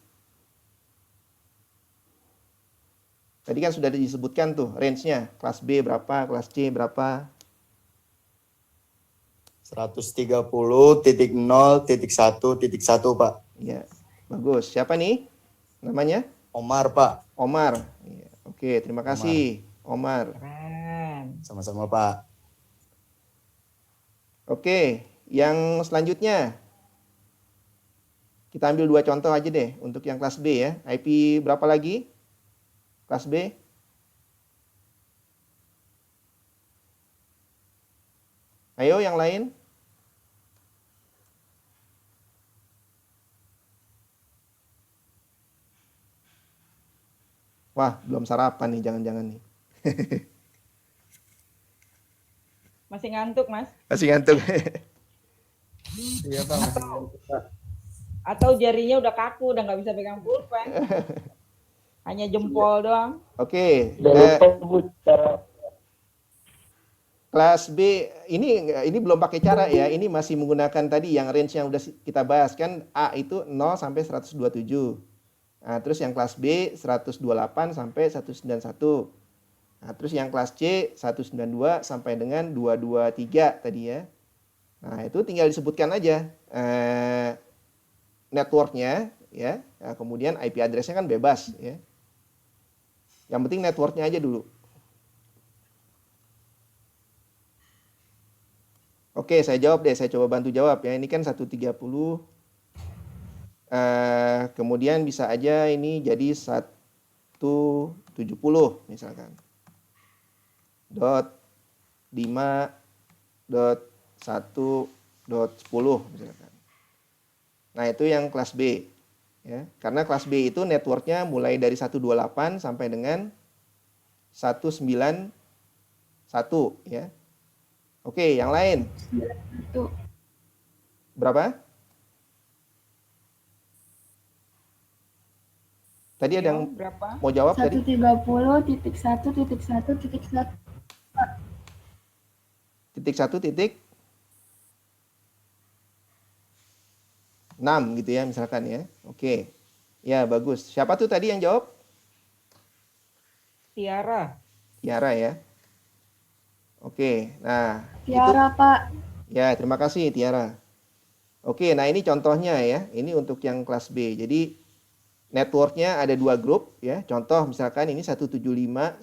Tadi kan sudah disebutkan tuh range-nya. Kelas B berapa, kelas C berapa. 130.0.1.1 Pak. Ya, bagus. Siapa nih namanya? Omar Pak. Omar. Ya, oke, terima kasih Omar. Keren. Sama-sama Pak. Oke, yang selanjutnya. Kita ambil 2 contoh aja deh untuk yang kelas B ya. IP berapa lagi? Kelas B. Ayo yang lain. Wah, belum sarapan nih, jangan-jangan nih. Masih ngantuk, Mas? Masih ngantuk. Iya Pak, masih ngantuk, Pak. Atau jarinya udah kaku, udah nggak bisa pegang pulpen. Hanya jempol doang. Oke. Lupa Bu cara. Kelas B ini belum pakai cara ya. Ini masih menggunakan tadi yang range yang udah kita bahas kan. A itu 0 sampai 127. Nah, terus yang kelas B 128 sampai 191. Nah, terus yang kelas C 192 sampai dengan 223 tadi ya. Nah, itu tinggal disebutkan aja networknya ya. Nah, kemudian IP address-nya kan bebas ya. Yang penting networknya aja dulu. Oke, saya jawab deh. Saya coba bantu jawab ya. Ini kan 130. Kemudian bisa aja ini jadi 170 misalkan. .5.1.10 misalkan. Nah, itu yang kelas B. Ya, karena kelas B itu networknya mulai dari 128 sampai dengan 191 ya. Oke, yang lain. Berapa? Tadi ada yang Berapa? mau jawab tadi? 130.1.1.1. Titik 1 titik 6 gitu ya misalkan ya. Oke. Ya, bagus. Siapa tuh tadi yang jawab? Tiara. Tiara ya. Oke. Nah, Tiara, Pak. ya, terima kasih Tiara. Oke, nah ini contohnya ya. Ini untuk yang kelas B. Jadi networknya ada 2 grup ya. Contoh misalkan ini 170.5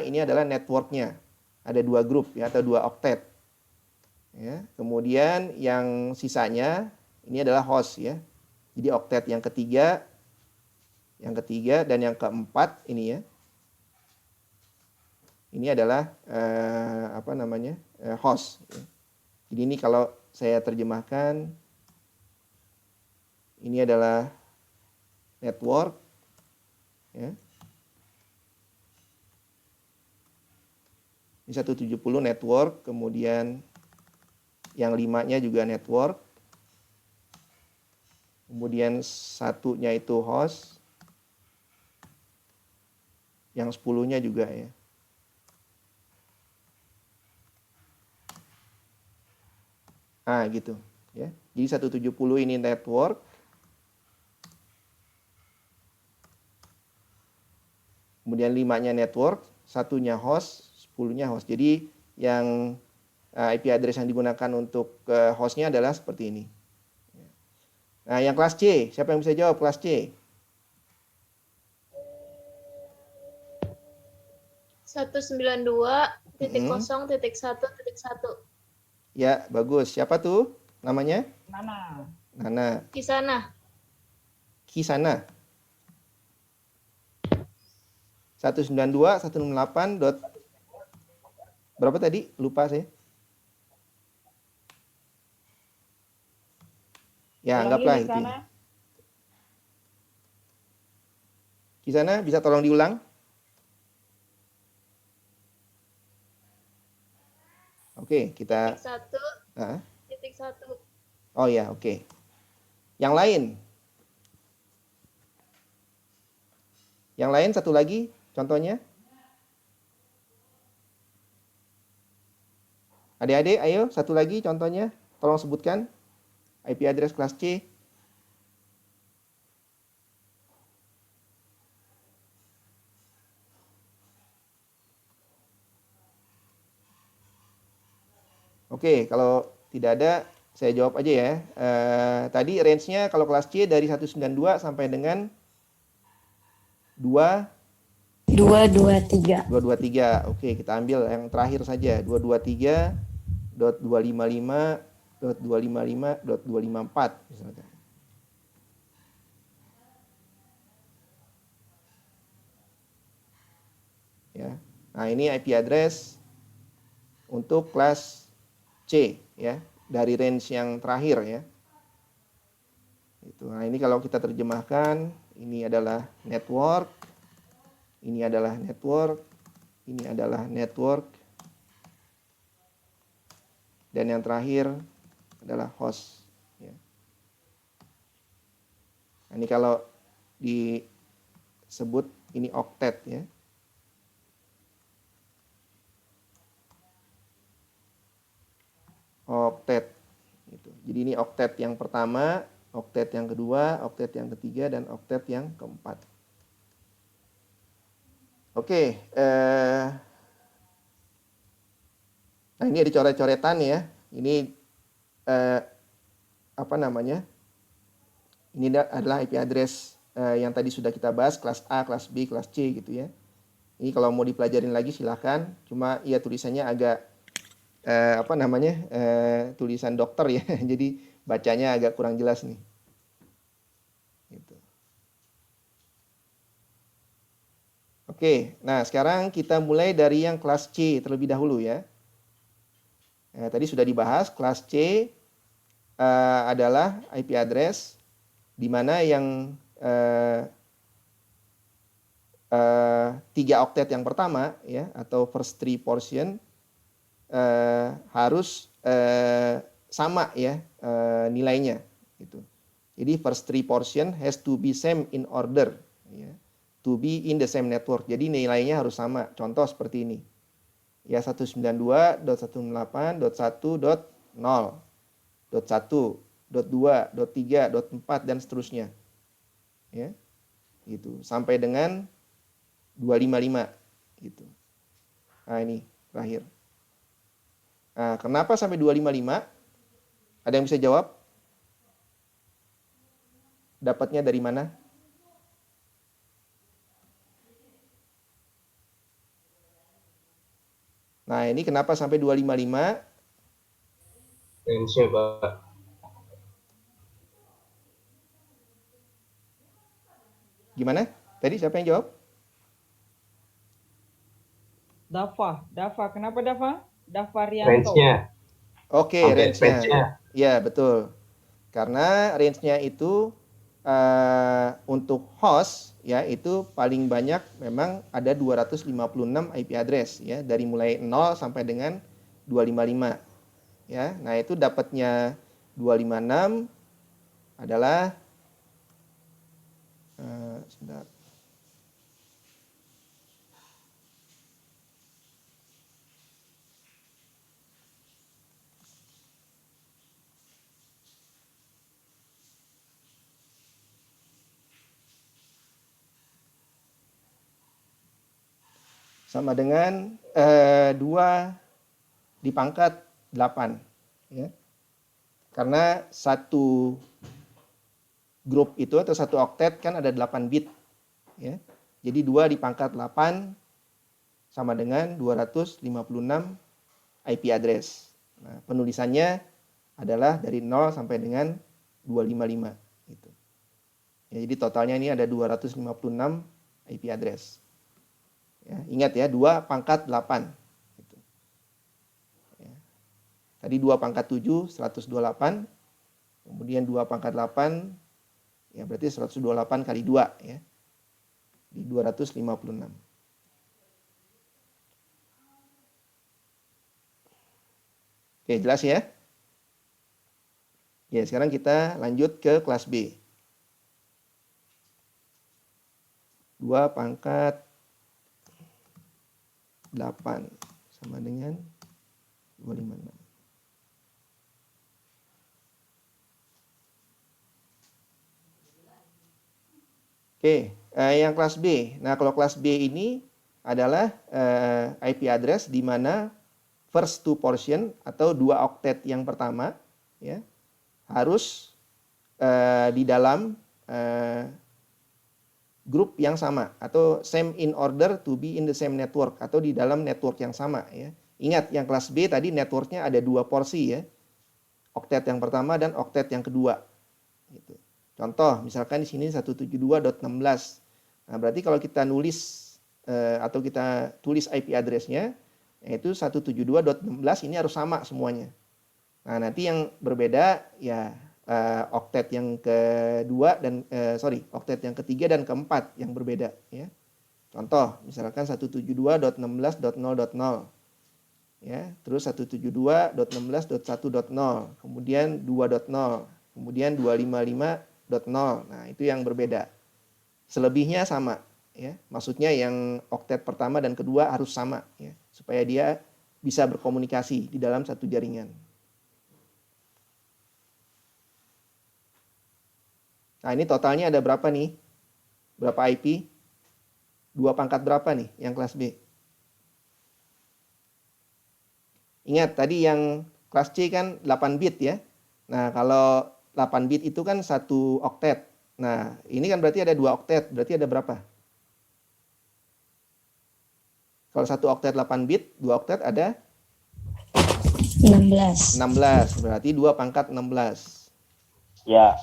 ini adalah networknya. Ada 2 grup ya atau 2 octet. Ya, kemudian yang sisanya ini adalah host ya. Jadi octet yang ketiga yang ketiga, dan yang keempat ini ya. Ini adalah host. Jadi ini kalau saya terjemahkan, ini adalah network, ya. Ini 170 network, kemudian yang 5-nya juga network, kemudian 1-nya itu host, yang 10-nya juga ya. Nah, gitu ya. Jadi 170 ini network. Kemudian 5-nya network, 1-nya host, 10-nya host. Jadi yang IP address yang digunakan untuk hostnya adalah seperti ini. Nah, yang kelas C, siapa yang bisa jawab kelas C? 192.0.1.1. Ya, bagus. Siapa tuh namanya? Nana. Nana. Di sana. Kisana. 192.168. Berapa tadi? Lupa saya. Ya, anggaplah itu. Kisana bisa tolong diulang? Oke, kita... Titik satu. Oh ya, oke. Yang lain? Yang lain satu lagi, contohnya? Adik-adik, ayo satu lagi contohnya. Tolong sebutkan IP address kelas C. Oke, kalau tidak ada, saya jawab aja ya. Tadi range-nya kalau kelas C dari 192 sampai dengan 223. 223. Oke, kita ambil yang terakhir saja. 223.255.255.254 misalkan. Ya. Nah, ini IP address untuk kelas C ya, dari range yang terakhir ya. Nah, ini kalau kita terjemahkan, ini adalah network, ini adalah network, ini adalah network, dan yang terakhir adalah host. Ya. Nah, ini kalau disebut ini octet ya. Oktet gitu. Jadi ini oktet yang pertama, oktet yang kedua, oktet yang ketiga, dan oktet yang keempat. Oke, nah ini ada coret-coretan ya. Ini Ini adalah IP address yang tadi sudah kita bahas, kelas A, kelas B, kelas C gitu ya. Ini kalau mau dipelajarin lagi silahkan. Cuma ya tulisannya agak tulisan dokter ya. Jadi bacanya agak kurang jelas nih. Gitu. Oke, nah sekarang kita mulai dari yang kelas C terlebih dahulu ya. Tadi sudah dibahas, kelas C adalah IP address di mana yang 3 oktet yang pertama ya, atau first 3 portion harus sama ya nilainya gitu. Jadi first 3 portion has to be same in order ya, to be in the same network. Jadi nilainya harus sama. Contoh seperti ini. Ya 192.168.1.0, .1, .2, .3, .4 dan seterusnya. Ya. Gitu. Sampai dengan 255 gitu. Nah, ini terakhir. Nah, kenapa sampai 255? Ada yang bisa jawab? Dapatnya dari mana? Nah, ini kenapa sampai 255? Range-nya, Pak. Gimana? Tadi siapa yang jawab? Dava. Kenapa Dava? Davarianto. Range-nya. Oke, Sampai range-nya. range-nya. Ya, betul. Karena range-nya itu untuk host ya itu paling banyak memang ada 256 IP address ya dari mulai 0 sampai dengan 255 ya. Nah, itu dapatnya 256 adalah sebentar. Sama dengan 2 dipangkat 8 ya. Karena satu grup itu atau satu oktet kan ada 8 bit ya. Jadi 2 dipangkat 8 sama dengan 256 IP address. Nah, penulisannya adalah dari 0 sampai dengan 255 gitu. Ya, jadi totalnya ini ada 256 IP address. Ya, ingat ya, 2 pangkat 8 gitu. Ya. Tadi 2 pangkat 7 128. Kemudian 2 pangkat 8 ya berarti 128 kali 2 ya. Di 256. Oke, jelas ya? Ya, sekarang kita lanjut ke kelas B. 2 pangkat 8 sama dengan 256. Oke, yang kelas B. Nah, kalau kelas B ini adalah IP address di mana first two portion atau 2 oktet yang pertama ya harus di dalam grup yang sama atau same in order to be in the same network atau di dalam network yang sama ya. Ingat yang kelas B tadi networknya ada 2 porsi ya. Oktet yang pertama dan oktet yang kedua. Gitu. Contoh misalkan di sini 172.16. Nah, berarti kalau kita nulis atau kita tulis IP address-nya yaitu 172.16 ini harus sama semuanya. Nah, nanti yang berbeda ya oktet yang kedua dan oktet yang ketiga dan keempat yang berbeda ya. Contoh misalkan 172.16.0.0 ya, terus 172.16.1.0, kemudian 2.0, kemudian 255.0. Nah, itu yang berbeda. Selebihnya sama ya. Maksudnya yang oktet pertama dan kedua harus sama ya, supaya dia bisa berkomunikasi di dalam satu jaringan. Nah, ini totalnya ada berapa nih? Berapa IP? 2 pangkat berapa nih yang kelas B? Ingat tadi yang kelas C kan 8 bit ya. Nah, kalau 8 bit itu kan 1 oktet. Nah, ini kan berarti ada 2 oktet. Berarti ada berapa? Kalau 1 oktet 8 bit, 2 oktet ada 16. 16. Berarti 2 pangkat 16. Ya.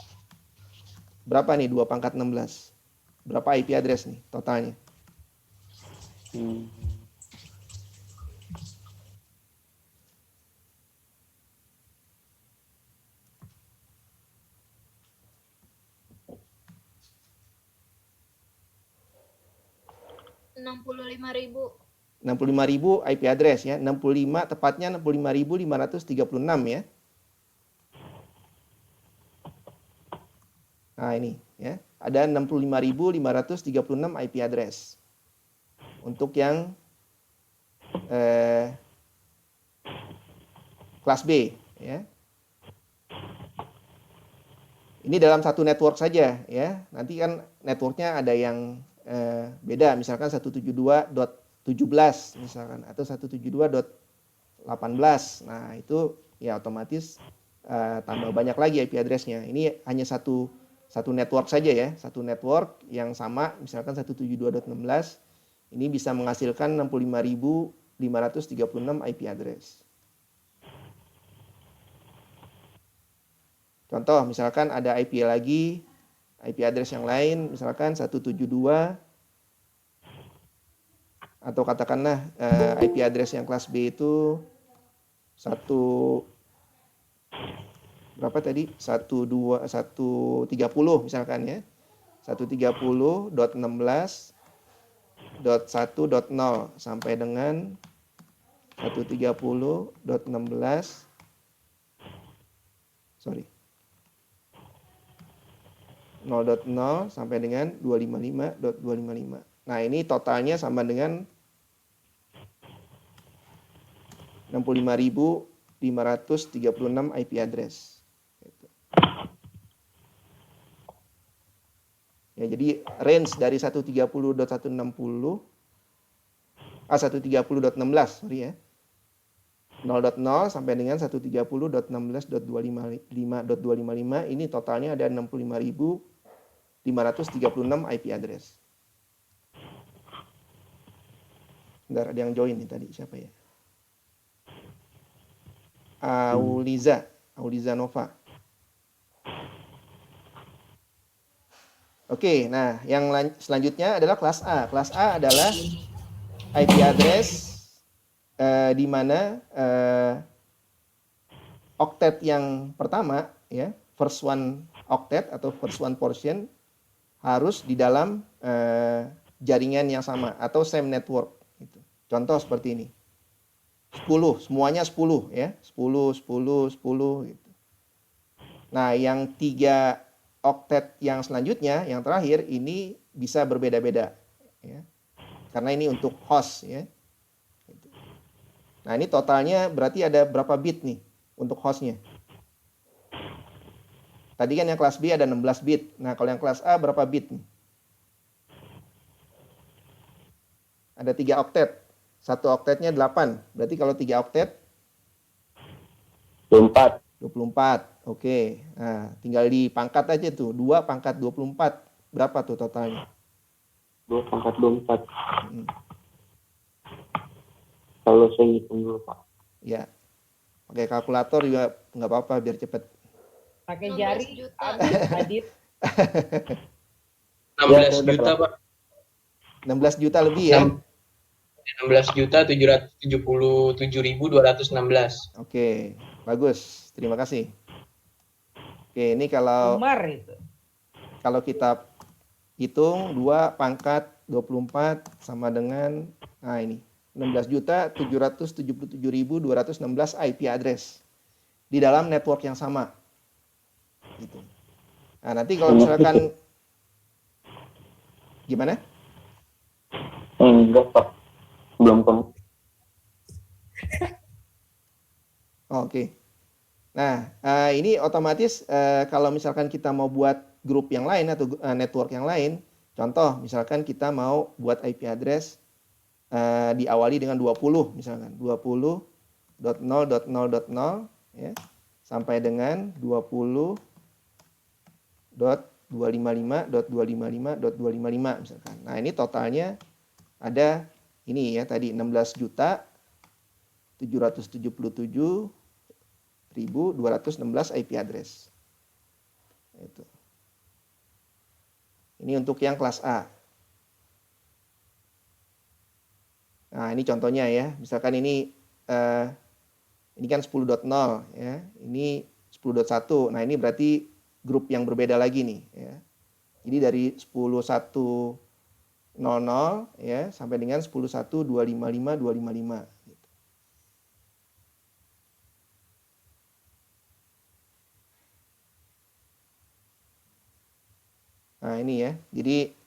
Berapa nih 2 pangkat 16? Berapa IP address nih totalnya? Hmm. $65.000. 65.000 IP address ya. 65 tepatnya 65.536 ya. Nah, ini ya. Ada 65.536 IP address. Untuk yang kelas B ya. Ini dalam satu network saja ya. Nanti kan networknya ada yang beda, misalkan 172.17 misalkan atau 172.18. Nah, itu ya otomatis tambah banyak lagi IP address-nya. Ini hanya satu network saja ya, satu network yang sama misalkan 172.16 ini bisa menghasilkan 65.536 IP address. Contoh misalkan ada IP lagi IP address yang lain, misalkan 172, atau katakanlah IP address yang kelas B itu berapa tadi? 130 misalkan ya. 130.16.1.0 sampai dengan 130.16 0.0 sampai dengan 255.255. Nah, ini totalnya sama dengan 65.536 IP address. Ya, jadi range dari 130.160 130.16 sorry ya. 0.0 sampai dengan 130.16.255 ini totalnya ada 65.536 IP address. Bentar, ada yang join nih tadi, siapa ya? Auliza Nova. Oke, nah yang selanjutnya adalah kelas A. Kelas A adalah IP address di mana octet yang pertama ya, first one octet atau first one portion harus di dalam jaringan yang sama atau same network gitu. Contoh seperti ini. 10, semuanya 10 ya. 10 gitu. Nah, yang 3 octet yang selanjutnya, yang terakhir ini bisa berbeda-beda ya. Karena ini untuk host ya. Nah, ini totalnya berarti ada berapa bit nih untuk hostnya. Tadi kan yang kelas B ada 16 bit. Nah, kalau yang kelas A berapa bit nih? Ada 3 oktet. 1 oktetnya 8. Berarti kalau 3 oktet 24. 24. Oke. Nah, tinggal dipangkat aja tuh. 2 pangkat 24. Berapa tuh totalnya? 2 pangkat 24. Hmm. Kalau saya hitung dulu, Pak. Ya. Pakai kalkulator juga nggak apa-apa biar cepet. Pakai 16 jari, juta. Adit. 16 juta, Pak. 16 juta lebih ya. 16.777.216. Oke, bagus. Terima kasih. Oke, ini kalau Umar itu. kita hitung 2 pangkat 24 sama dengan nah ini 16.777.216 IP address di dalam network yang sama. Gitu. Nah, nanti kalau misalkan gimana? Enggak, Pak. Belum kamu. Oke. Nah, ini otomatis kalau misalkan kita mau buat grup yang lain atau network yang lain, contoh misalkan kita mau buat IP address diawali dengan 20 misalkan 20.0.0.0 ya sampai dengan 20.255.255.255 misalkan. Nah, ini totalnya ada ini ya tadi 16.777.216 IP address. Itu. Ini untuk yang kelas A. Nah, ini contohnya ya. Misalkan ini kan 10.0 ya. Ini 10.1. Nah, ini berarti grup yang berbeda lagi nih ya. Jadi dari 10.1.0.0 ya sampai dengan 10.1.255.255 gitu. Nah, ini ya. Jadi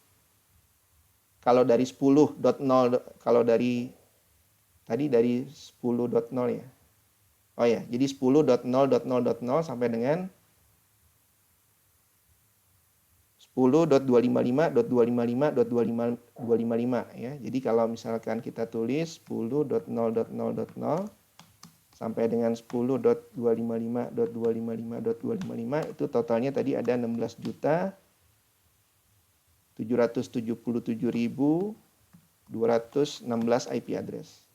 kalau dari 10.0 kalau dari tadi dari 10.0 ya. Oh ya, jadi 10.0.0.0 sampai dengan 10.255.255.255 ya. Jadi kalau misalkan kita tulis 10.0.0.0 sampai dengan 10.255.255.255 itu totalnya tadi ada 16.777.216 IP address.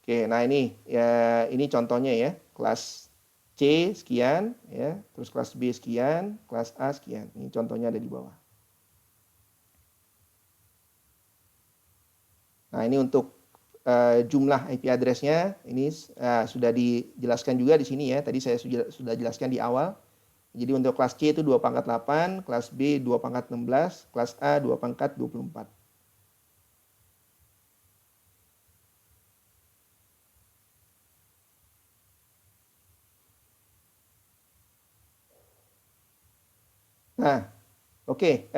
Oke, nah ini ya ini contohnya ya, kelas C sekian, ya, terus kelas B sekian, kelas A sekian. Ini contohnya ada di bawah. Nah, ini untuk jumlah IP address-nya ini sudah dijelaskan juga di sini ya. Tadi saya sudah jelaskan di awal. Jadi untuk kelas C itu 2/8, kelas B 2/16, kelas A 2/24. Nah, oke.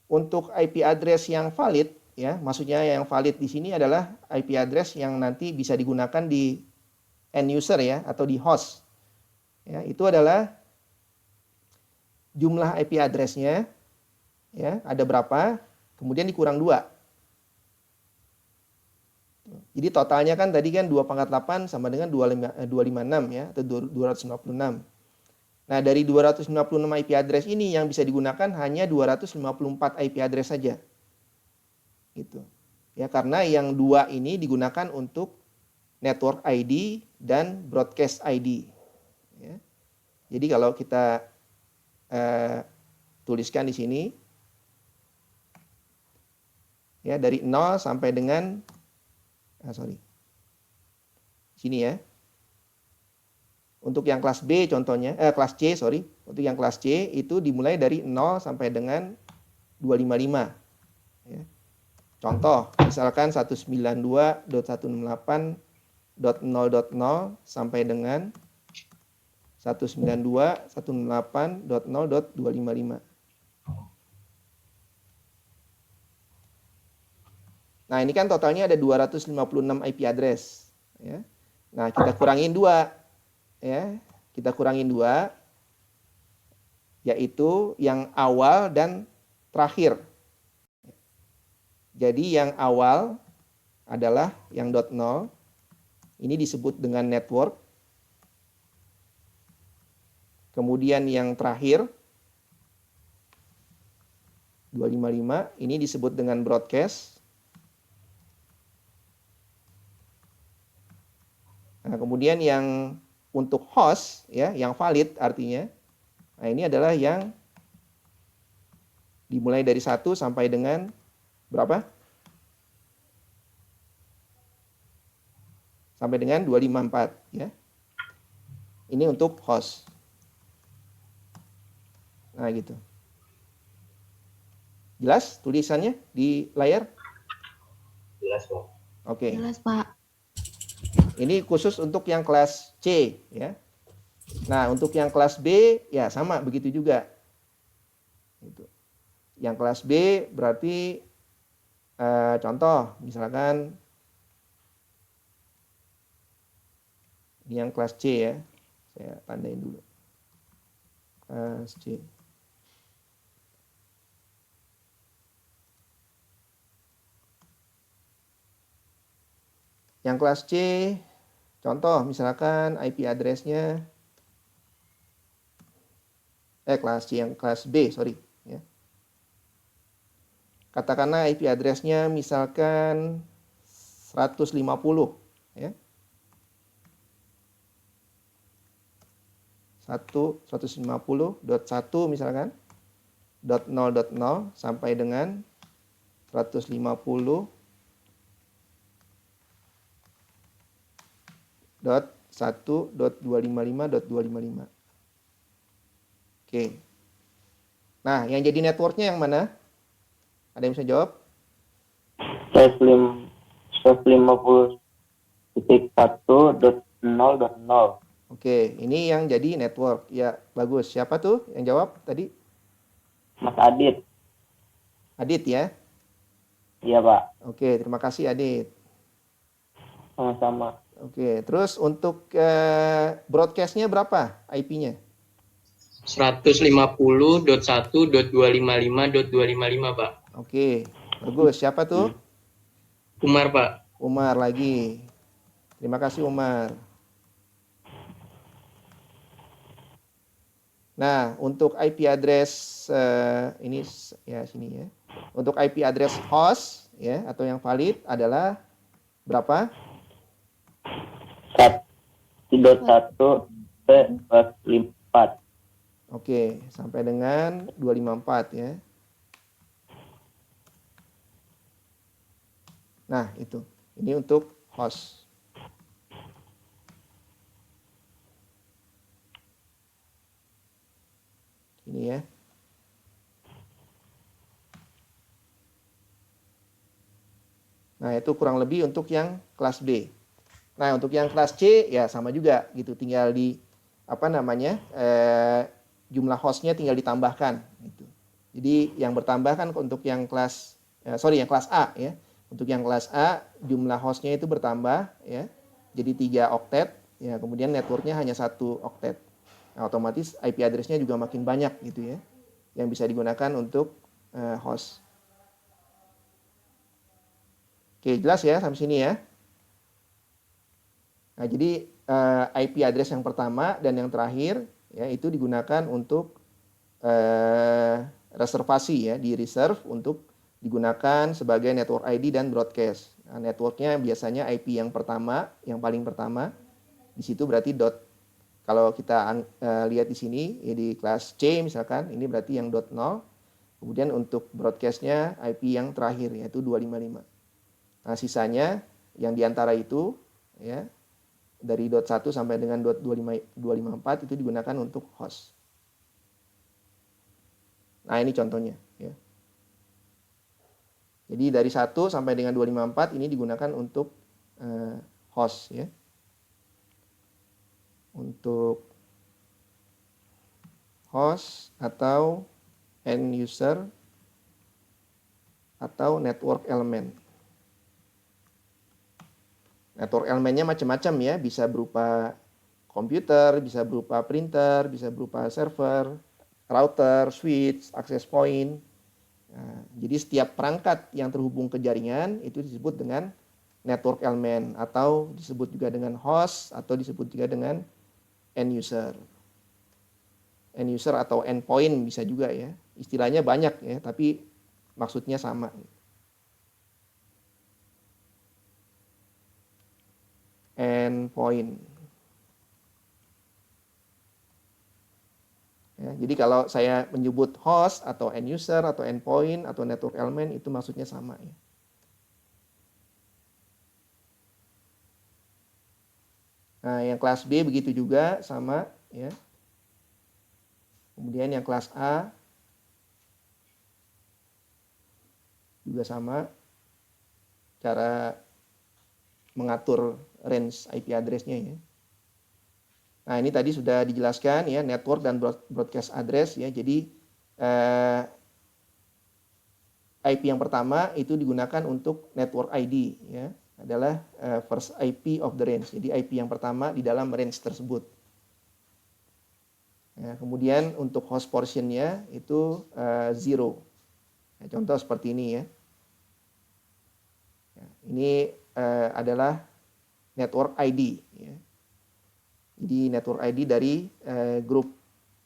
Untuk IP address yang valid, ya, maksudnya yang valid di sini adalah IP address yang nanti bisa digunakan di end user ya atau di host. Ya, itu adalah jumlah IP address-nya, ya, ada berapa, kemudian dikurang 2. Jadi totalnya kan tadi kan 2/8 sama dengan 256 ya, atau 256. Nah, dari 256 IP address ini yang bisa digunakan hanya 254 IP address saja. Gitu. Ya, karena yang 2 ini digunakan untuk network ID dan broadcast ID. Ya. Jadi kalau kita tuliskan di sini, ya, dari 0 sampai dengan sini ya. Untuk yang kelas B contohnya, kelas C, untuk yang kelas C itu dimulai dari 0 sampai dengan 255. Ya. Contoh, misalkan 192.168.0.0 sampai dengan 192.168.0.255. Nah, ini kan totalnya ada 256 IP address. Ya. Nah, kita kurangin 2. Ya, kita kurangin 2, yaitu yang awal dan terakhir. Jadi yang awal adalah yang .0, ini disebut dengan network. Kemudian yang terakhir 255, ini disebut dengan broadcast. Nah, kemudian yang untuk host, ya, yang valid artinya, nah ini adalah yang dimulai dari 1 sampai dengan berapa? Sampai dengan 254, ya. Ini untuk host. Nah, gitu. Jelas tulisannya di layar? Jelas, Pak. Oke. Jelas, Pak. Ini khusus untuk yang kelas C, ya. Nah, untuk yang kelas B ya sama begitu juga. Gitu. Yang kelas B berarti contoh misalkan ini yang kelas C ya. Saya tandain dulu. Kelas C. Yang kelas C, contoh misalkan IP address-nya, kelas C, yang kelas B, ya. Katakanlah IP address-nya misalkan 150, ya. 150.1 misalkan, .0.0 sampai dengan 150.1.255.255. Oke. Nah, yang jadi networknya yang mana? Ada yang bisa jawab? 150.1.0.0. Oke, ini yang jadi network. Ya, bagus. Siapa tuh yang jawab tadi? Mas Adit. Adit ya? Iya, Pak. Oke, terima kasih Adit. Sama-sama. Oke, terus untuk broadcast-nya berapa IP-nya? 150.1.255.255, Pak. Oke, bagus. Siapa tuh? Umar, Pak. Umar lagi. Terima kasih Umar. Nah, untuk IP address ini ya sini ya. Untuk IP address host ya atau yang valid adalah berapa? 3 1.1/254. Oke, sampai dengan 254 ya. Nah, itu. Ini untuk host. Ini ya. Nah, itu kurang lebih untuk yang kelas B. Nah, untuk yang kelas C ya sama juga gitu, tinggal di apa namanya? Jumlah hostnya tinggal ditambahkan gitu. Jadi yang bertambah kan untuk yang kelas yang kelas A ya. Untuk yang kelas A jumlah hostnya itu bertambah ya. Jadi 3 oktet ya, kemudian networknya hanya 1 oktet. Nah, otomatis IP address-nya juga makin banyak gitu ya, yang bisa digunakan untuk host. Oke, jelas ya sampai sini ya. Nah, jadi IP address yang pertama dan yang terakhir ya itu digunakan untuk reservasi ya, di reserve untuk digunakan sebagai network ID dan broadcast. Nah, networknya biasanya IP yang pertama, yang paling pertama. Di situ berarti kalau kita lihat di sini ya, di kelas C misalkan ini berarti yang .0. Kemudian untuk broadcastnya IP yang terakhir yaitu 255. Nah, sisanya yang diantara itu ya dari .1 sampai dengan .254 itu digunakan untuk host. Nah, ini contohnya ya. Jadi dari 1 sampai dengan 254 ini digunakan untuk host ya. Untuk host atau end user atau network element. Network elemennya macam-macam ya, bisa berupa komputer, bisa berupa printer, bisa berupa server, router, switch, access point. Nah, jadi setiap perangkat yang terhubung ke jaringan itu disebut dengan network element atau disebut juga dengan host atau disebut juga dengan end user. End user atau endpoint bisa juga ya. Istilahnya banyak ya, tapi maksudnya sama. Endpoint. Ya, jadi kalau saya menyebut host atau end user atau endpoint atau network element itu maksudnya sama ya. Nah, yang kelas B begitu juga sama ya. Kemudian yang kelas A juga sama cara mengatur range IP address-nya ya. Nah, ini tadi sudah dijelaskan ya, network dan broadcast address ya. Jadi IP yang pertama itu digunakan untuk network ID ya, adalah first IP of the range. Jadi IP yang pertama di dalam range tersebut. Ya, kemudian untuk host portion-nya itu 0. Ya, contoh seperti ini ya. Ya, ini adalah network ID ya. Jadi network ID dari grup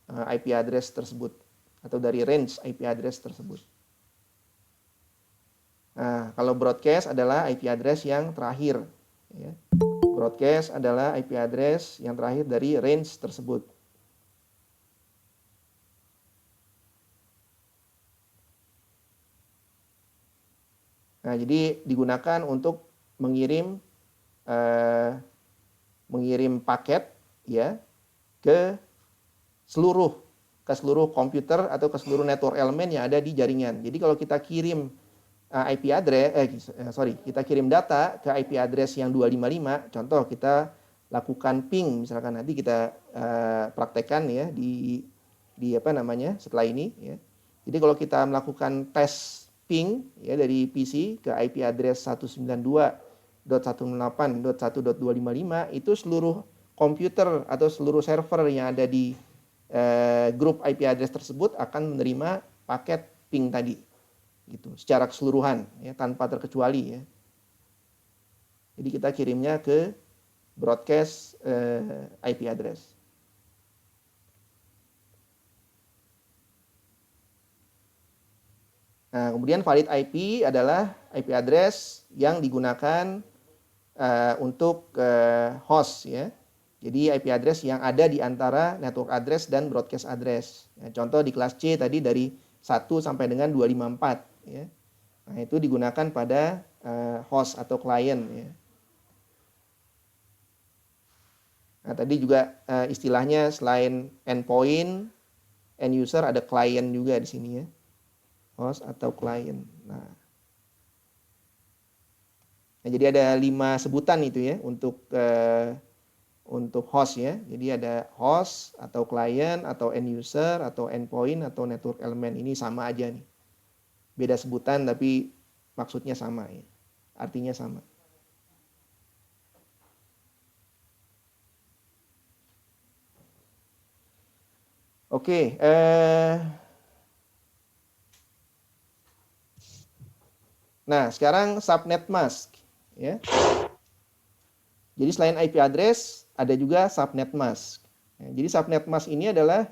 IP address tersebut atau dari range IP address tersebut. Nah, kalau broadcast adalah IP address yang terakhir ya. Broadcast adalah IP address yang terakhir dari range tersebut. Nah, jadi digunakan untuk mengirim paket ya ke seluruh komputer atau ke seluruh network elemen yang ada di jaringan. Jadi kalau kita kirim IP address kita kirim data ke IP address yang 255, contoh kita lakukan ping misalkan, nanti kita praktekkan ya di setelah ini ya. Jadi kalau kita melakukan tes ping ya dari PC ke IP address 192.168.1.255 itu seluruh komputer atau seluruh server yang ada di grup IP address tersebut akan menerima paket ping tadi gitu secara keseluruhan ya, tanpa terkecuali ya. Jadi kita kirimnya ke broadcast IP address. Nah, kemudian valid IP adalah IP address yang digunakan untuk host ya. Jadi IP address yang ada di antara network address dan broadcast address. Ya, contoh di kelas C tadi dari 1 sampai dengan 254 ya. Nah, itu digunakan pada host atau klien ya. Nah, tadi juga istilahnya selain endpoint, end user ada klien juga di sini ya. Host atau klien. Nah, jadi ada 5 sebutan itu ya untuk host ya. Jadi ada host atau klien atau end user atau endpoint atau network element. Ini sama aja nih. Beda sebutan tapi maksudnya sama ya. Artinya sama. Oke, nah sekarang subnet mask ya. Jadi selain IP address ada juga subnet mask. Ya, jadi subnet mask ini adalah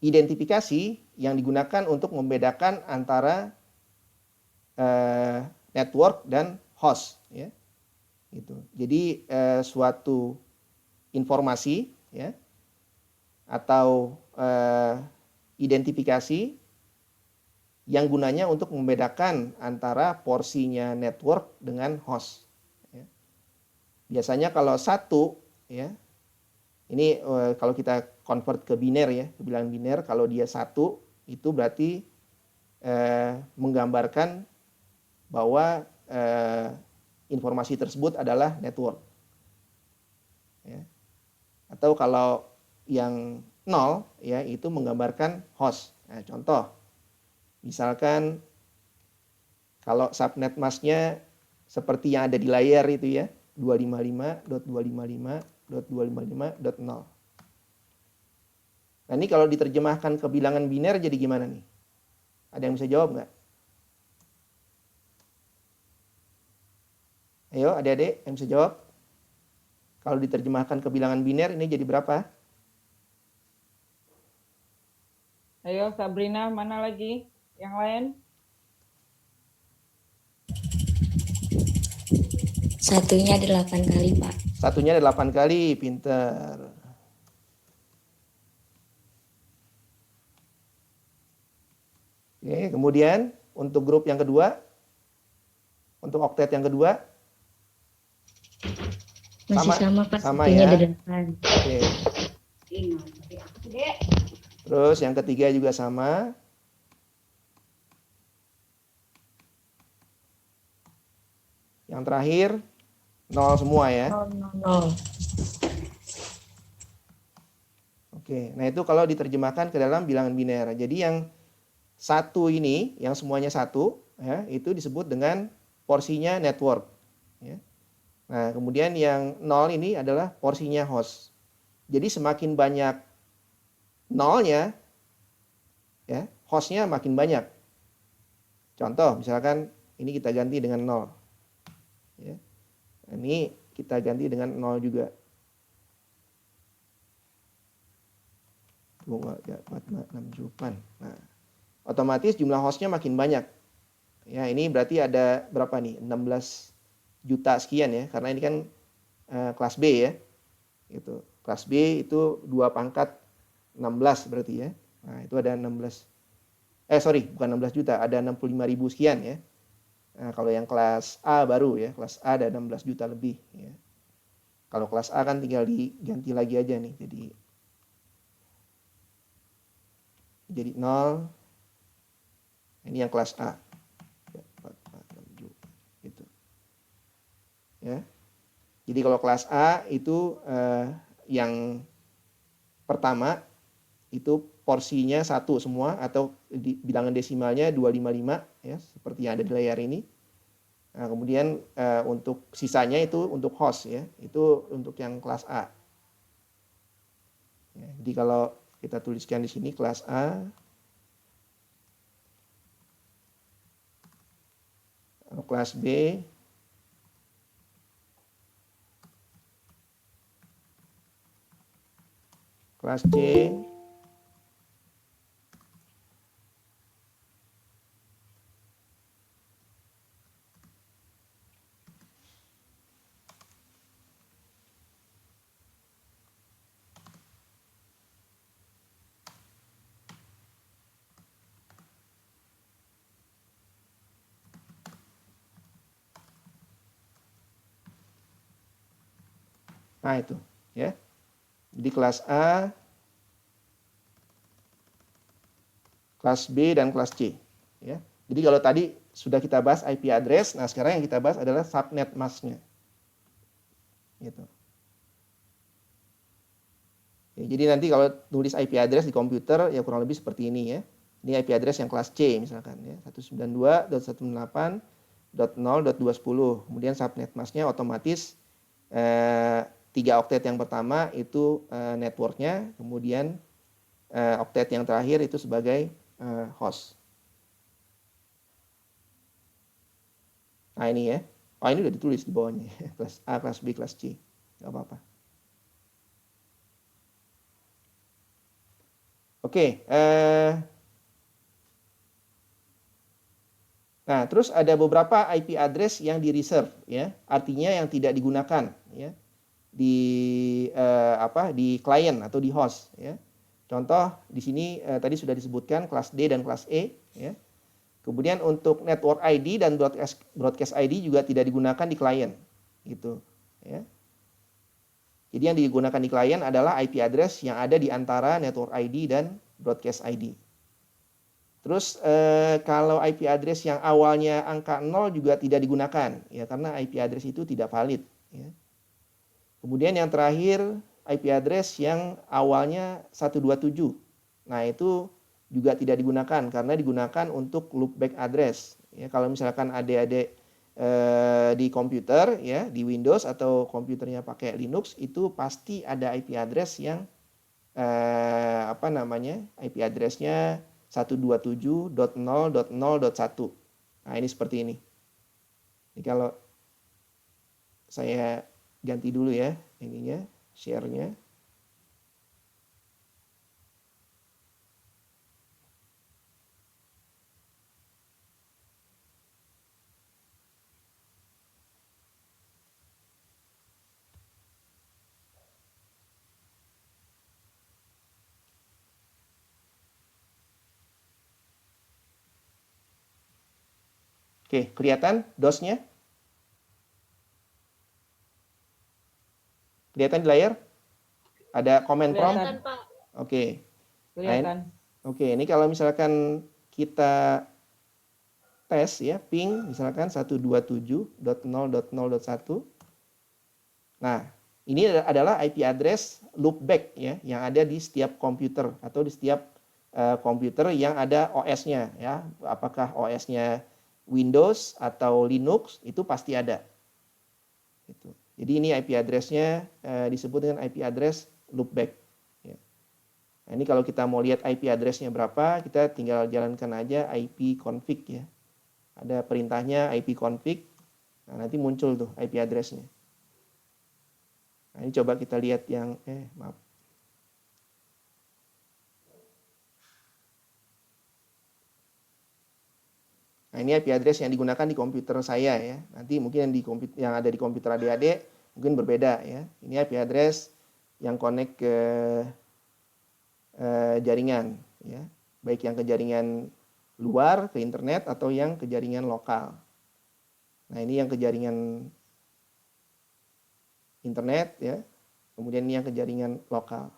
identifikasi yang digunakan untuk membedakan antara network dan host ya. Gitu. Jadi suatu informasi ya atau identifikasi yang gunanya untuk membedakan antara porsinya network dengan host. Ya. Biasanya kalau satu, ya, ini kalau kita convert ke biner ya, ke bilangan biner, kalau dia satu itu berarti menggambarkan bahwa informasi tersebut adalah network. Ya. Atau kalau yang 0 ya itu menggambarkan host. Nah, contoh, misalkan kalau subnet masknya seperti yang ada di layar itu ya, 255.255.255.0. Nah ini kalau diterjemahkan ke bilangan biner jadi gimana nih? Ada yang bisa jawab nggak? Ayo adik-adik yang bisa jawab. Kalau diterjemahkan ke bilangan biner ini jadi berapa? Ayo Sabrina, mana lagi? Yang lain? Satunya 8 kali, Pak. Satunya ada 8 kali, pinter. Oke, kemudian untuk grup yang kedua, untuk oktet yang kedua, Masih sama, Pak. Sama Satunya ya. ada 8. Oke. Terus yang ketiga juga sama. Yang terakhir 0 semua ya. 0. Oke, nah itu kalau diterjemahkan ke dalam bilangan biner. Jadi yang satu ini, yang semuanya satu, ya, itu disebut dengan porsinya network. Ya. Nah, kemudian yang 0 ini adalah porsinya host. Jadi semakin banyak nolnya, ya, hostnya makin banyak. Contoh, misalkan ini kita ganti dengan 0. Ya. Ini kita ganti dengan 0 juga. 2,46 Nah, otomatis jumlah hostnya makin banyak. Ya, ini berarti ada berapa nih? 16 juta sekian ya, karena ini kan kelas B ya. Gitu. Kelas B itu 2 pangkat 16 berarti ya. Nah, itu ada 16. Bukan 16 juta, ada 65.000 sekian ya. Nah, kalau yang kelas A baru ya, kelas A ada 16 juta lebih ya. Kalau kelas A kan tinggal diganti lagi aja nih, jadi 0. Ini yang kelas A. 4, 5, 6, 7 gitu. Ya. Jadi kalau kelas A itu yang pertama itu porsinya 1 semua atau bilangan desimalnya 255 ya, seperti yang ada di layar ini. Nah, kemudian untuk sisanya itu untuk host ya, itu untuk yang kelas A. Ya, jadi kalau kita tuliskan di sini kelas A, kelas B, kelas C, Nah, itu ya. Jadi kelas A, kelas B, dan kelas C. Ya. Jadi kalau tadi sudah kita bahas IP address, nah sekarang yang kita bahas adalah subnet masknya. Gitu. Ya, jadi nanti kalau tulis IP address di komputer ya kurang lebih seperti ini ya. Ini IP address yang kelas C misalkan ya, 192.168.0.210. Kemudian subnet masknya otomatis 3 oktet yang pertama itu networknya, kemudian oktet yang terakhir itu sebagai host. Nah ini ya, oh ini udah ditulis di bawahnya, kelas A, kelas B, kelas C, nggak apa-apa. Oke, nah terus ada beberapa IP address yang di reserve ya, artinya yang tidak digunakan ya di di klien atau di host ya. Contoh di sini tadi sudah disebutkan kelas D dan kelas E ya. Kemudian untuk network ID dan broadcast ID juga tidak digunakan di klien gitu ya. Jadi yang digunakan di klien adalah IP address yang ada di antara network ID dan broadcast ID. Terus kalau IP address yang awalnya angka 0 juga tidak digunakan ya, karena IP address itu tidak valid ya. Kemudian yang terakhir IP address yang awalnya 127. Nah, itu juga tidak digunakan karena digunakan untuk loopback address. Ya, kalau misalkan adik-adik di komputer ya, di Windows atau komputernya pakai Linux, itu pasti ada IP address yang IP addressnya 127.0.0.1. Nah, ini seperti ini. Ini kalau saya ganti dulu ya ininya, share-nya. Oke, kelihatan DOS-nya? Kelihatan di layar? Ada comment prompt? Kelihatan. Kelihatan, Pak. Oke. Kelihatan. Oke, ini kalau misalkan kita tes ya, ping misalkan 127.0.0.1. Nah, ini adalah IP address loopback ya, yang ada di setiap komputer atau di setiap komputer yang ada OS-nya ya. Apakah OS-nya Windows atau Linux itu pasti ada. Gitu. Jadi ini IP address-nya disebut dengan IP address loopback. Ya. Nah, ini kalau kita mau lihat IP address-nya berapa, kita tinggal jalankan aja IP config ya. Ada perintahnya IP config. Nah, nanti muncul tuh IP address-nya. Nah, ini coba kita lihat yang maaf. Nah, ini IP address yang digunakan di komputer saya ya. Nanti mungkin yang ada di komputer adik-adik mungkin berbeda ya. Ini IP address yang connect ke jaringan ya. Baik yang ke jaringan luar, ke internet atau yang ke jaringan lokal. Nah, ini yang ke jaringan internet ya. Kemudian ini yang ke jaringan lokal.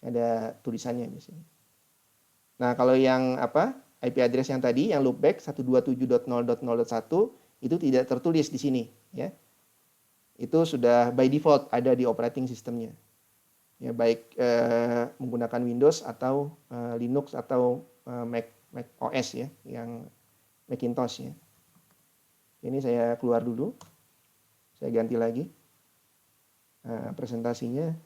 Ada tulisannya di sini. Nah, kalau yang IP address yang tadi yang loopback 127.0.0.1 itu tidak tertulis di sini ya. Itu sudah by default ada di operating systemnya. Ya, baik menggunakan Windows atau Linux atau Mac OS ya, yang Macintosh ya. Ini saya keluar dulu. Saya ganti lagi presentasinya.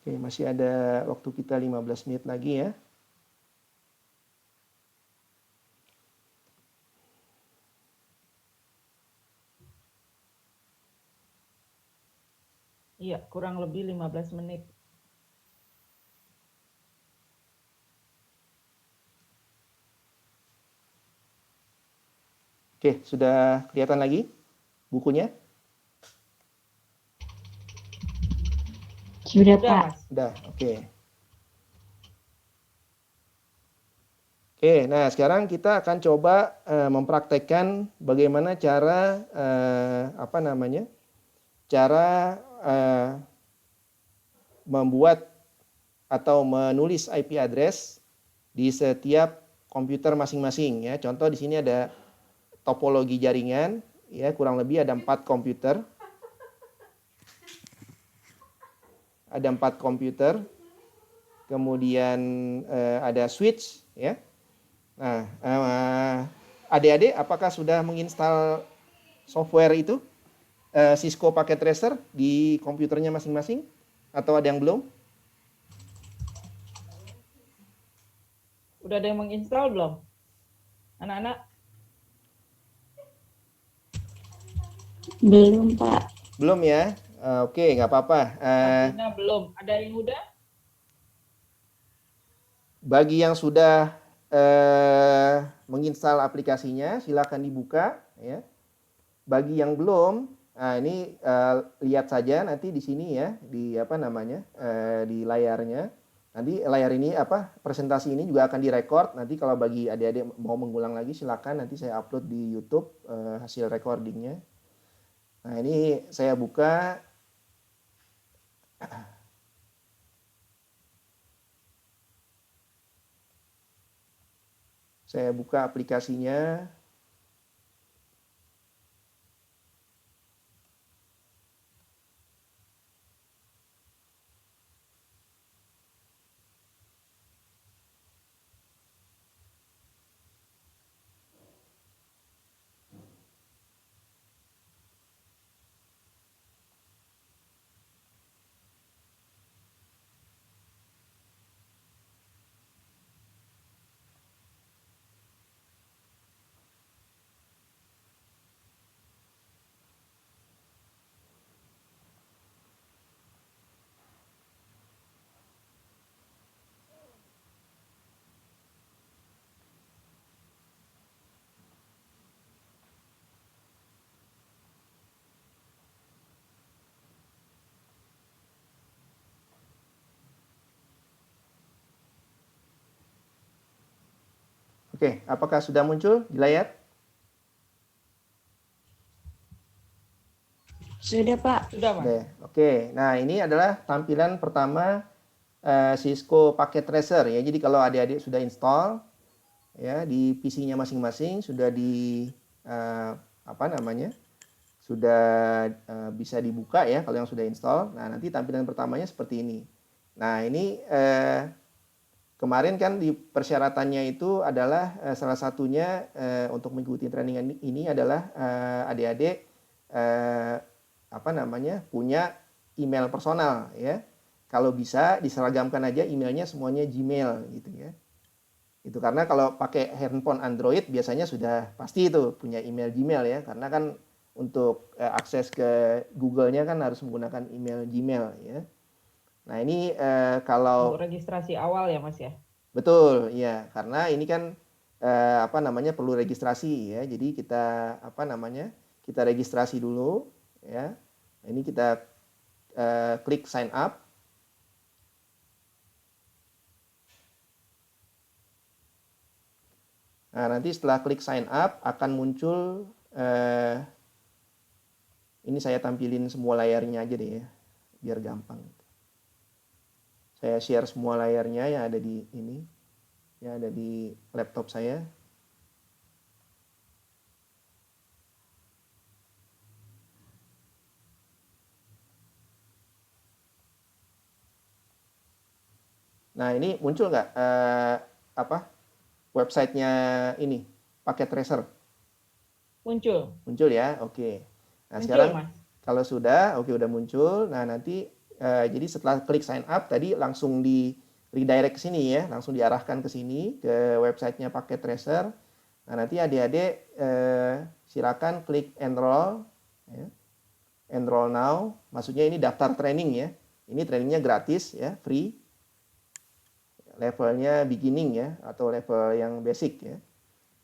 Oke, masih ada waktu kita 15 menit lagi ya. Iya, kurang lebih 15 menit. Oke, sudah kelihatan lagi bukunya? Sudah, Udah, Pak. Mas. Udah, oke. Oke, nah sekarang kita akan coba mempraktekkan bagaimana cara cara membuat atau menulis IP address di setiap komputer masing-masing ya. Contoh di sini ada topologi jaringan ya, kurang lebih ada 4 komputer. Ada 4 komputer. Kemudian ada switch ya. Nah, adik-adik apakah sudah menginstal software itu? Cisco Packet Tracer di komputernya masing-masing? Atau ada yang belum? Udah ada yang menginstal belum? Anak-anak? Belum, Pak. Belum ya? Oke, nggak apa-apa. Sabrina belum. Ada yang udah? Bagi yang sudah menginstal aplikasinya, silakan dibuka ya. Bagi yang belum, nah ini lihat saja nanti di sini ya, di di layarnya. Nanti layar ini presentasi ini juga akan direkord. Nanti kalau bagi adik-adik mau mengulang lagi silakan, nanti saya upload di YouTube hasil recordingnya. Nah ini saya buka. Saya buka aplikasinya. Oke, apakah sudah muncul di layar? Sudah, Pak. Sudah, Mas. Oke. Nah, ini adalah tampilan pertama Cisco Packet Tracer ya. Jadi kalau adik-adik sudah install ya di PC-nya masing-masing, sudah sudah bisa dibuka ya kalau yang sudah install. Nah, nanti tampilan pertamanya seperti ini. Nah, ini kemarin kan di persyaratannya itu adalah salah satunya untuk mengikuti training ini adalah adik-adik punya email personal ya. Kalau bisa diseragamkan aja emailnya semuanya Gmail gitu ya. Itu karena kalau pakai handphone Android biasanya sudah pasti itu punya email Gmail ya, karena kan untuk akses ke Google-nya kan harus menggunakan email Gmail ya. Nah, ini kalau Untuk registrasi awal ya, Mas ya? betul ya, karena ini kan perlu registrasi ya. Jadi kita kita registrasi dulu ya. Ini kita klik sign up. Nah, nanti setelah klik sign up akan muncul ini saya tampilin semua layarnya aja deh ya, biar gampang. Saya share semua layarnya yang ada di ini, yang ada di laptop saya. Nah, ini muncul nggak websitenya ini, Packet Tracer? Muncul. Muncul ya, oke. Nah, Muncul, sekarang Mas. kalau sudah, oke udah muncul. Nah, nanti Jadi setelah klik sign up tadi langsung di redirect ke sini ya, langsung diarahkan ke sini ke websitenya Paket Tracer. Nah, nanti adik-adik silakan klik enroll ya. Enroll now, maksudnya ini daftar training ya. Ini trainingnya gratis ya, free. Levelnya beginning ya, atau level yang basic ya.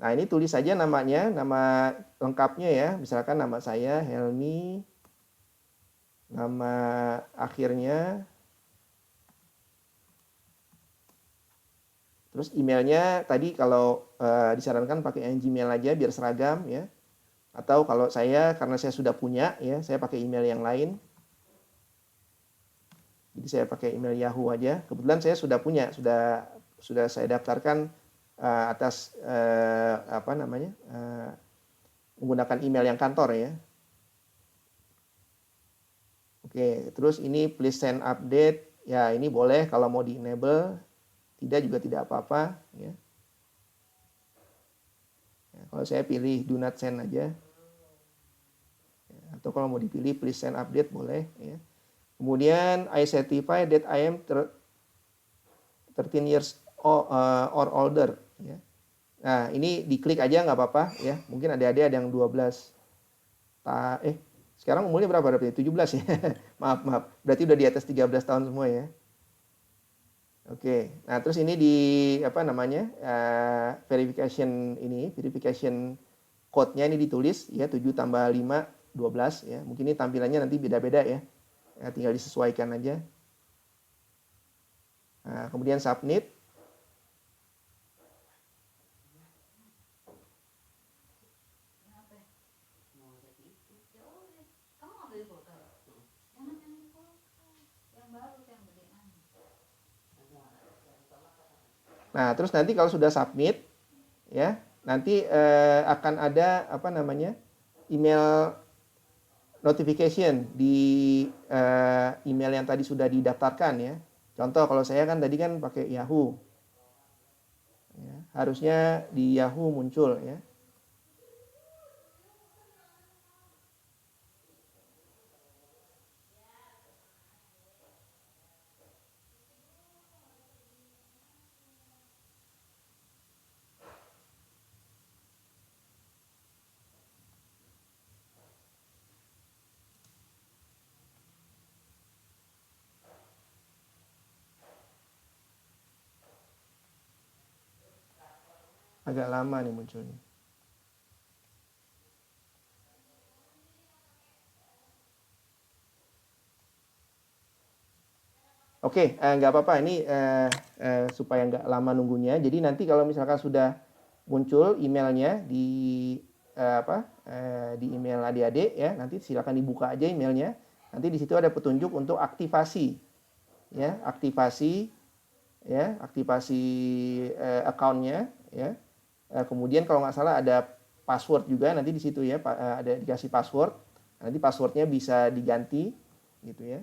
Nah, ini tulis saja namanya, nama lengkapnya ya. Misalkan nama saya Helmi, nama akhirnya, terus emailnya tadi kalau disarankan pakai yang Gmail aja biar seragam ya. Atau kalau saya, karena saya sudah punya ya, saya pakai email yang lain. Jadi saya pakai email Yahoo aja. Kebetulan saya sudah punya, sudah saya daftarkan atas menggunakan email yang kantor ya. Oke, terus ini please send update. Ya, ini boleh kalau mau di enable. Tidak juga tidak apa-apa ya. Kalau saya pilih do not send aja. Atau kalau mau dipilih please send update boleh ya. Kemudian I certify that I am 13 years or older ya. Nah, ini diklik aja nggak apa-apa ya. Mungkin adik-adik ada yang 12 sekarang umurnya berapa berarti? 17 ya. maaf. Berarti udah di atas 13 tahun semua ya. Oke. Nah, terus ini di verification code-nya ini ditulis ya 7 tambah 5 12 ya. Mungkin ini tampilannya nanti beda-beda ya. Tinggal disesuaikan aja. Nah, kemudian submit. Nah, terus nanti kalau sudah submit ya, nanti akan ada email notification di email yang tadi sudah didaftarkan ya. Contoh kalau saya kan tadi kan pakai Yahoo. Ya, harusnya di Yahoo muncul ya. Agak lama nih munculnya. Oke, nggak apa-apa. Ini supaya nggak lama nunggunya. Jadi nanti kalau misalkan sudah muncul emailnya di di email adik-adik ya, nanti silakan dibuka aja emailnya. Nanti di situ ada petunjuk untuk aktivasi, ya, aktivasi account-nya, ya. Kemudian kalau nggak salah ada password juga nanti di situ ya, ada dikasih password. Nanti passwordnya bisa diganti, gitu ya.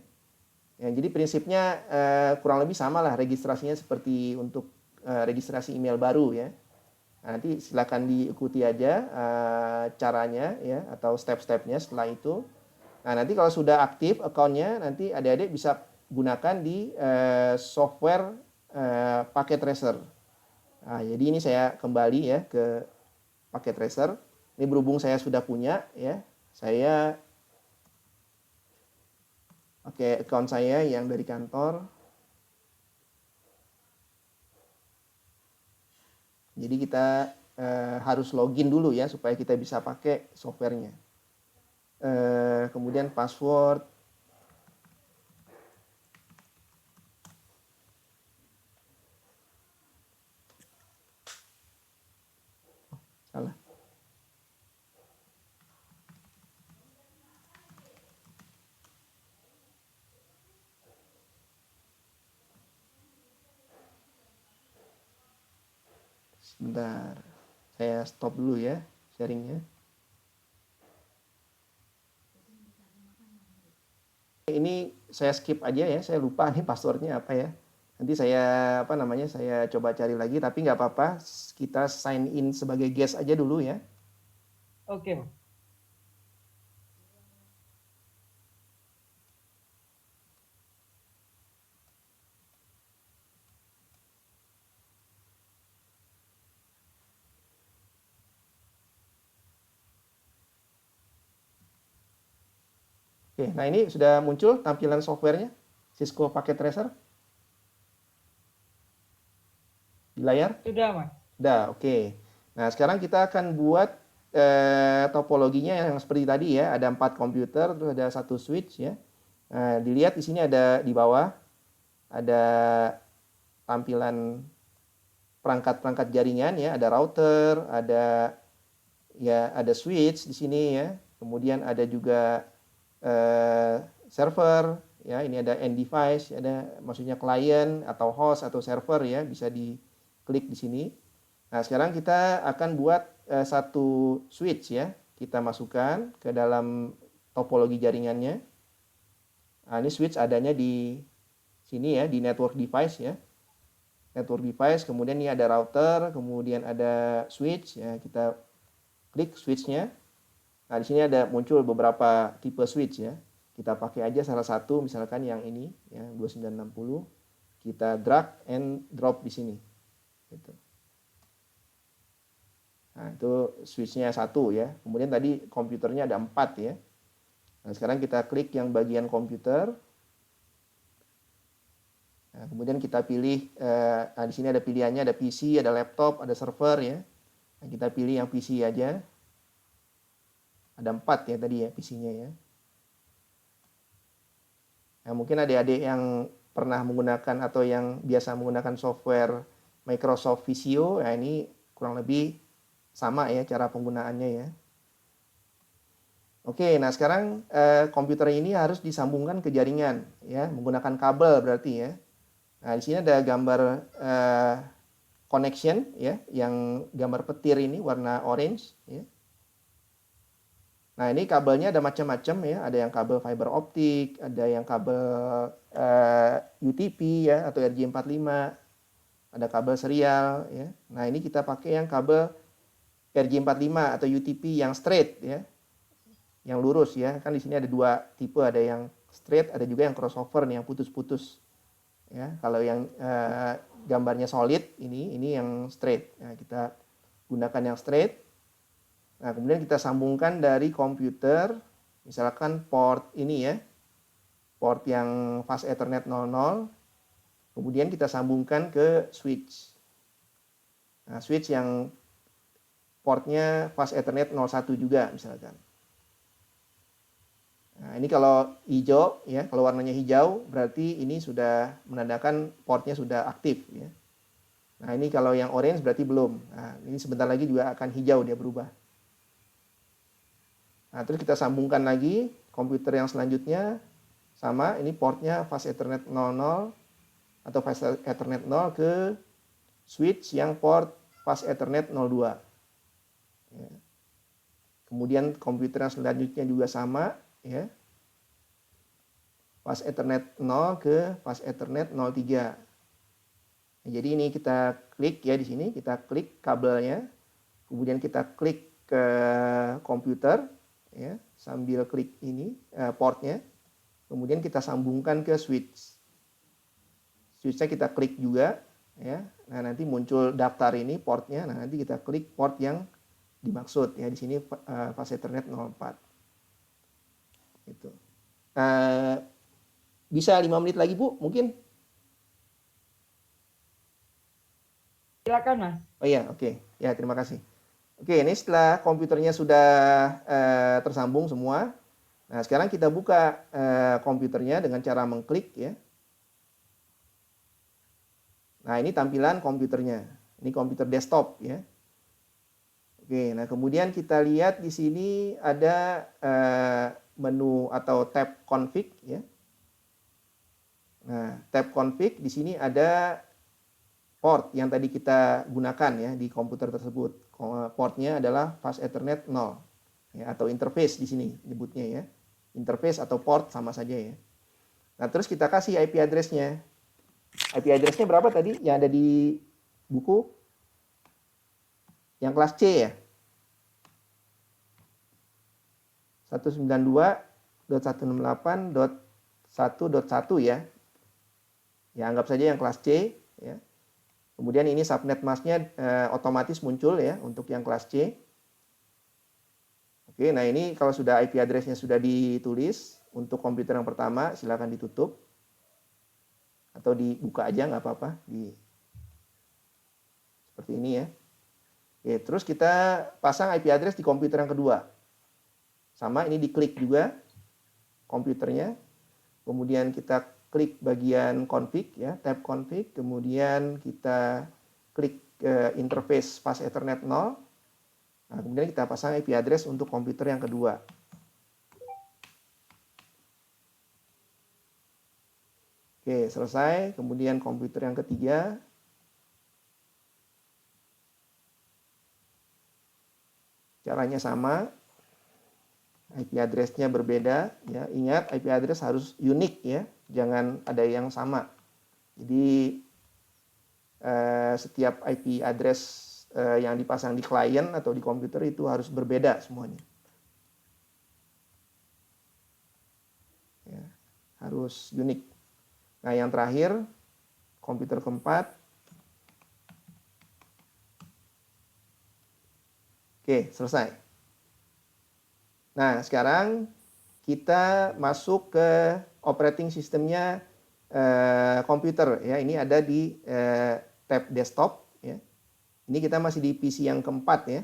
Ya, jadi prinsipnya kurang lebih sama lah registrasinya seperti untuk registrasi email baru ya. Nah, nanti silakan diikuti aja caranya ya atau step-stepnya setelah itu. Nah, nanti kalau sudah aktif account-nya, nanti adik-adik bisa gunakan di software Paket Tracer. Nah, jadi ini saya kembali ya ke Paket Tracer. Ini berhubung saya sudah punya ya, saya pakai account saya yang dari kantor. Jadi kita harus login dulu ya supaya kita bisa pakai softwarenya. Kemudian password. Salah. Sebentar, saya stop dulu ya sharingnya. Ini saya skip aja ya, saya lupa nih passwordnya apa ya. Nanti saya saya coba cari lagi, tapi nggak apa-apa, kita sign in sebagai guest aja dulu ya. Oke. Oke, nah ini sudah muncul tampilan softwarenya Cisco Packet Tracer di layar. Sudah, Mas. Udah, oke. Nah, sekarang kita akan buat topologinya yang seperti tadi ya. Ada 4 komputer, terus ada 1 switch ya. Nah, dilihat di sini ada di bawah ada tampilan perangkat-perangkat jaringan ya. Ada router, ada switch di sini ya. Kemudian ada juga server ya. Ini ada end device, ada maksudnya client atau host atau server ya. Bisa diklik di sini. Nah, sekarang kita akan buat satu switch ya. Kita masukkan ke dalam topologi jaringannya. Nah, ini switch adanya di sini ya, di network device ya. Network device, kemudian ini ada router, kemudian ada switch ya. Kita klik switch-nya. Nah, di sini ada muncul beberapa tipe switch ya. Kita pakai aja salah satu, misalkan yang ini ya, 2960. Kita drag and drop di sini. Gitu. Nah, itu switch-nya 1 ya. Kemudian tadi komputernya ada 4 ya. Nah, sekarang kita klik yang bagian komputer. Nah, kemudian kita pilih, nah di sini ada pilihannya, ada PC, ada laptop, ada server ya. Nah, kita pilih yang PC aja. Ada 4 ya tadi ya PC-nya ya. Nah, mungkin adik-adik yang pernah menggunakan atau yang biasa menggunakan software Microsoft Visio, ya ini kurang lebih sama ya cara penggunaannya ya. Oke, nah sekarang komputer ini harus disambungkan ke jaringan ya, menggunakan kabel berarti ya. Nah, di sini ada gambar connection ya, yang gambar petir ini warna orange ya. Nah, ini kabelnya ada macam-macam ya, ada yang kabel fiber optik, ada yang kabel UTP ya atau RJ45, ada kabel serial ya. Nah, ini kita pakai yang kabel RJ45 atau UTP yang straight ya, yang lurus ya. Kan di sini ada 2 tipe, ada yang straight, ada juga yang crossover nih, yang putus-putus ya. Kalau yang gambarnya solid ini yang straight. Nah, kita gunakan yang straight. Nah, kemudian kita sambungkan dari komputer, misalkan port ini ya, port yang fast Ethernet 00. Kemudian kita sambungkan ke switch. Nah, switch yang portnya fast Ethernet 01 juga misalkan. Nah, ini kalau hijau ya, kalau warnanya hijau berarti ini sudah menandakan portnya sudah aktif ya. Nah, ini kalau yang orange berarti belum. Nah, ini sebentar lagi juga akan hijau, dia berubah. Nah, terus kita sambungkan lagi komputer yang selanjutnya sama, ini portnya fast Ethernet 00 atau fast Ethernet 0 ke switch yang port fast Ethernet 02. Ya. Kemudian komputer yang selanjutnya juga sama ya. Fast Ethernet 0 ke fast Ethernet 03. Nah, jadi ini kita klik ya di sini, kita klik kabelnya. Kemudian kita klik ke komputer ya, sambil klik ini portnya. Kemudian kita sambungkan ke switch. Switch-nya kita klik juga ya. Nah, nanti muncul daftar ini portnya. Nah, nanti kita klik port yang dimaksud ya, di sini fast Ethernet 04. Gitu. Bisa 5 menit lagi Bu, mungkin? Silakan, Mas. Oh iya, oke. Ya, terima kasih. Oke, ini setelah komputernya sudah tersambung semua. Nah, sekarang kita buka komputernya dengan cara mengklik ya. Nah, ini tampilan komputernya. Ini komputer desktop ya. Oke, nah kemudian kita lihat di sini ada menu atau tab config ya. Nah, tab config di sini ada port yang tadi kita gunakan ya di komputer tersebut. Portnya adalah fast Ethernet 0 ya, atau interface di sini nyebutnya ya. Interface atau port sama saja ya. Nah, terus kita kasih IP address-nya. IP address-nya berapa tadi yang ada di buku? Yang kelas C ya. 192.168.1.1 ya. Ya, anggap saja yang kelas C ya. Kemudian ini subnet masknya otomatis muncul ya untuk yang kelas C. Oke, nah ini kalau sudah IP address-nya sudah ditulis, untuk komputer yang pertama silakan ditutup atau dibuka aja nggak apa-apa seperti ini ya. Oke, terus kita pasang IP address di komputer yang kedua. Sama, ini diklik juga komputernya. Kemudian kita klik bagian config ya, tab config, kemudian kita klik interface fast Ethernet 0. Nah, kemudian kita pasang IP address untuk komputer yang kedua. Oke, selesai. Kemudian komputer yang ketiga. Caranya sama. IP address-nya berbeda ya. Ingat, IP address harus unik ya. Jangan ada yang sama. Jadi setiap IP address yang dipasang di klien atau di komputer itu harus berbeda semuanya. Ya, harus unik. Nah, yang terakhir, komputer keempat. Oke, selesai. Nah, sekarang kita masuk ke operating sistemnya komputer. Ya, ini ada di tab desktop. Ya. Ini kita masih di PC yang keempat ya.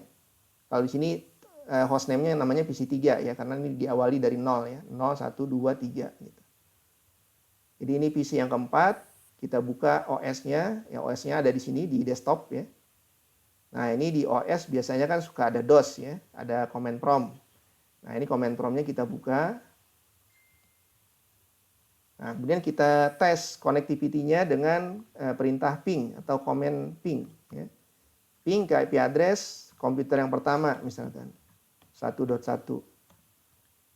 Kalau di sini hostname-nya namanya PC 3 ya, karena ini diawali dari 0 ya. 0, 1, 2, 3 gitu. Jadi ini PC yang keempat, kita buka OS-nya, ya OS-nya ada di sini di desktop ya. Nah ini di OS biasanya kan suka ada DOS ya, ada command prompt. Nah ini command prompt-nya kita buka. Nah kemudian kita tes connectivity-nya dengan perintah ping atau command ping. Ya. Ping ke IP address komputer yang pertama misalkan, 1.1.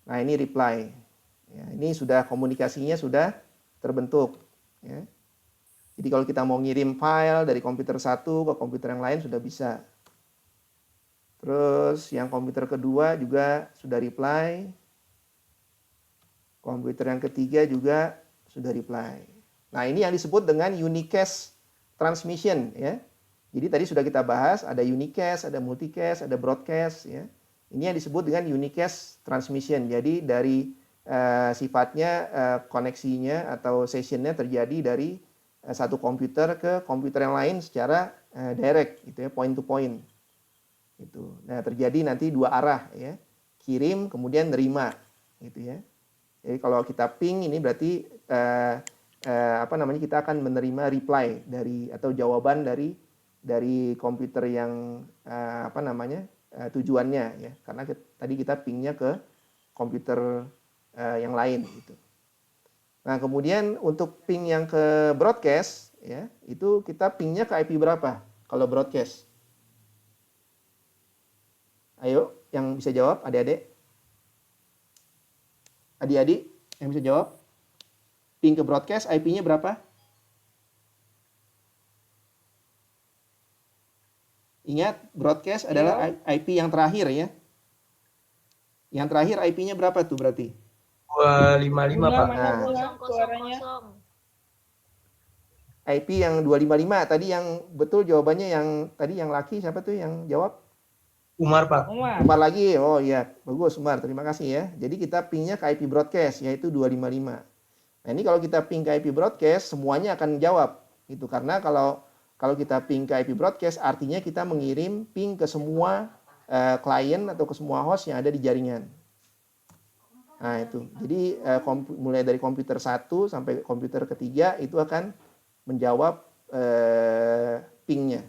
Nah ini reply. Ya, ini sudah komunikasinya sudah terbentuk. Ya. Jadi kalau kita mau ngirim file dari komputer satu ke komputer yang lain sudah bisa. Terus yang komputer kedua juga sudah reply. Komputer yang ketiga juga sudah reply. Nah ini yang disebut dengan unicast transmission. Ya. Jadi tadi sudah kita bahas ada unicast, ada multicast, ada broadcast. Ya. Ini yang disebut dengan unicast transmission. Jadi dari sifatnya koneksinya atau sessionnya terjadi dari satu komputer ke komputer yang lain secara direct gitu ya, point to point gitu. Nah terjadi nanti dua arah ya, kirim kemudian nerima gitu ya. Jadi kalau kita ping ini berarti kita akan menerima reply dari atau jawaban dari komputer yang tujuannya ya, karena tadi kita pingnya ke komputer yang lain gitu. Nah kemudian untuk ping yang ke broadcast ya itu kita pingnya ke IP berapa kalau broadcast? Ayo yang bisa jawab adik-adik, adik-adik yang bisa jawab, ping ke broadcast IP-nya berapa? Ingat broadcast adalah IP yang terakhir ya. Yang terakhir IP-nya berapa tuh berarti? 255 Pak. Nah, Suaranya. IP yang 255 tadi yang betul jawabannya yang tadi yang laki siapa tuh yang jawab? Umar Pak. Umar lagi. Oh iya, bagus Umar. Terima kasih ya. Jadi kita pingnya ke IP broadcast yaitu 255. Nah, ini kalau kita ping ke IP broadcast semuanya akan jawab gitu karena kalau kita ping ke IP broadcast artinya kita mengirim ping ke semua klien atau ke semua host yang ada di jaringan. Nah itu, jadi mulai dari komputer 1 sampai komputer ketiga itu akan menjawab pingnya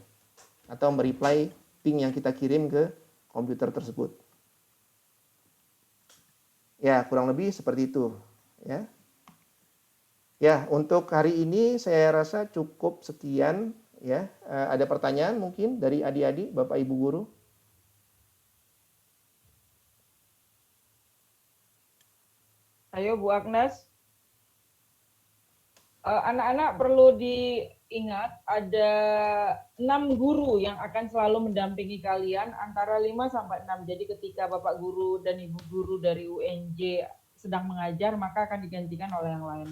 atau mereply ping yang kita kirim ke komputer tersebut. Ya kurang lebih seperti itu. Ya untuk hari ini saya rasa cukup sekian. Ya ada pertanyaan mungkin dari adik-adik, bapak ibu guru? Ayo Bu Agnes. Anak-anak perlu diingat ada 6 guru yang akan selalu mendampingi kalian antara 5 sampai 6. Jadi ketika Bapak guru dan Ibu guru dari UNJ sedang mengajar maka akan digantikan oleh yang lain.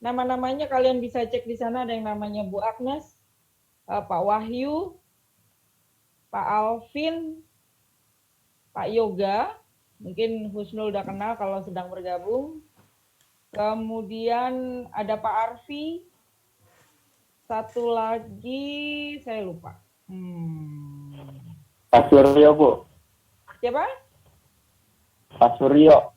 Nama-namanya kalian bisa cek di sana, ada yang namanya Bu Agnes, Pak Wahyu, Pak Alvin, Pak Yoga, mungkin Husnul udah kenal kalau sedang bergabung. Kemudian ada Pak Arfi. Satu lagi saya lupa. Pak Suryo, Bu. Siapa? Pak Suryo.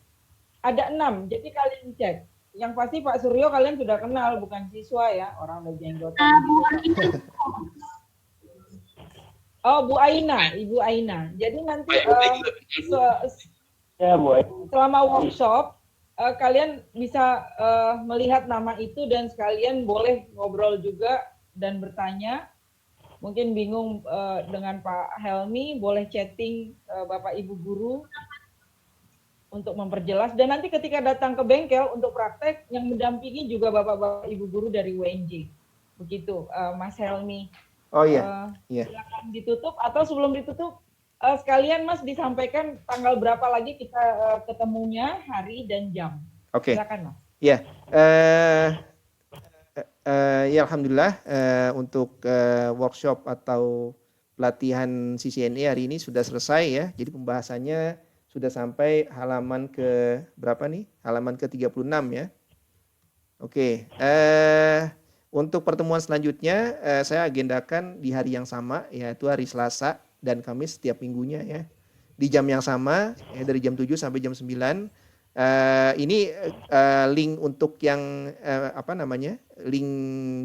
Ada 6, jadi kalian cek. Yang pasti Pak Suryo kalian sudah kenal, bukan siswa ya, orang udah jenggotan. Oh, Bu Aina, Ibu Aina. Jadi nanti Ya, Bu. selama workshop, kalian bisa melihat nama itu dan sekalian boleh ngobrol juga dan bertanya. Mungkin bingung dengan Pak Helmi, boleh chatting Bapak Ibu Guru untuk memperjelas. Dan nanti ketika datang ke bengkel untuk praktek, yang mendampingi juga Bapak-Bapak Ibu Guru dari UNJ. Begitu, Mas Helmi. Oh iya. Silakan ditutup atau sebelum ditutup, sekalian Mas disampaikan tanggal berapa lagi kita ketemunya, hari dan jam. Oke. Silakan Mas. Ya. Ya alhamdulillah untuk workshop atau pelatihan CCNA hari ini sudah selesai ya. Jadi pembahasannya sudah sampai halaman ke berapa nih? Halaman ke 36 ya. Oke. Untuk pertemuan selanjutnya saya agendakan di hari yang sama, yaitu hari Selasa dan Kamis setiap minggunya ya. Di jam yang sama, ya, dari jam 7 sampai jam 9. Ini link untuk yang link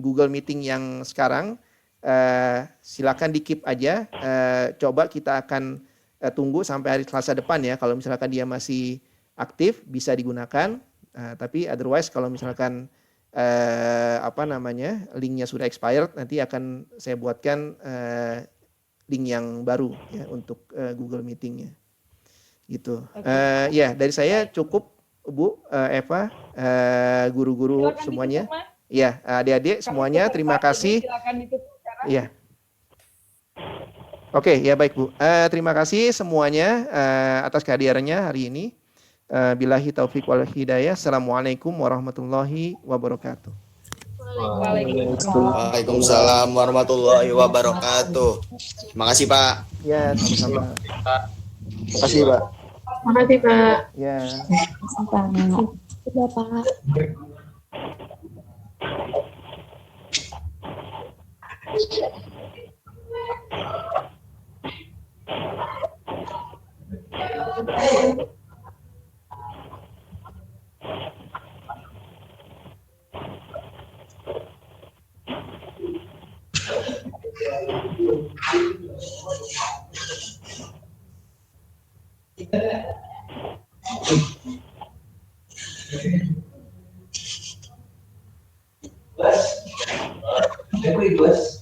Google Meeting yang sekarang, silakan di-keep aja. Coba kita akan tunggu sampai hari Selasa depan ya. Kalau misalkan dia masih aktif, bisa digunakan. Tapi otherwise kalau misalkan linknya sudah expired, nanti akan saya buatkan link yang baru ya untuk Google Meeting-nya. Gitu. Ya, dari saya cukup, Bu Eva, guru-guru Silakan semuanya. ditutup, Mas. Ya, adik-adik semuanya, terima kasih. Silakan ditutup sekarang. Iya. Oke, ya baik Bu. Terima kasih semuanya atas kehadirannya hari ini. Billahi taufiq wal hidayah. Assalamualaikum warahmatullahi wabarakatuh. Waalaikumsalam warahmatullahi wabarakatuh. Terima kasih Pak. Ya, sama-sama. Terima kasih Pak. Makasih Pak. Ya. Sudah Pak. Bos.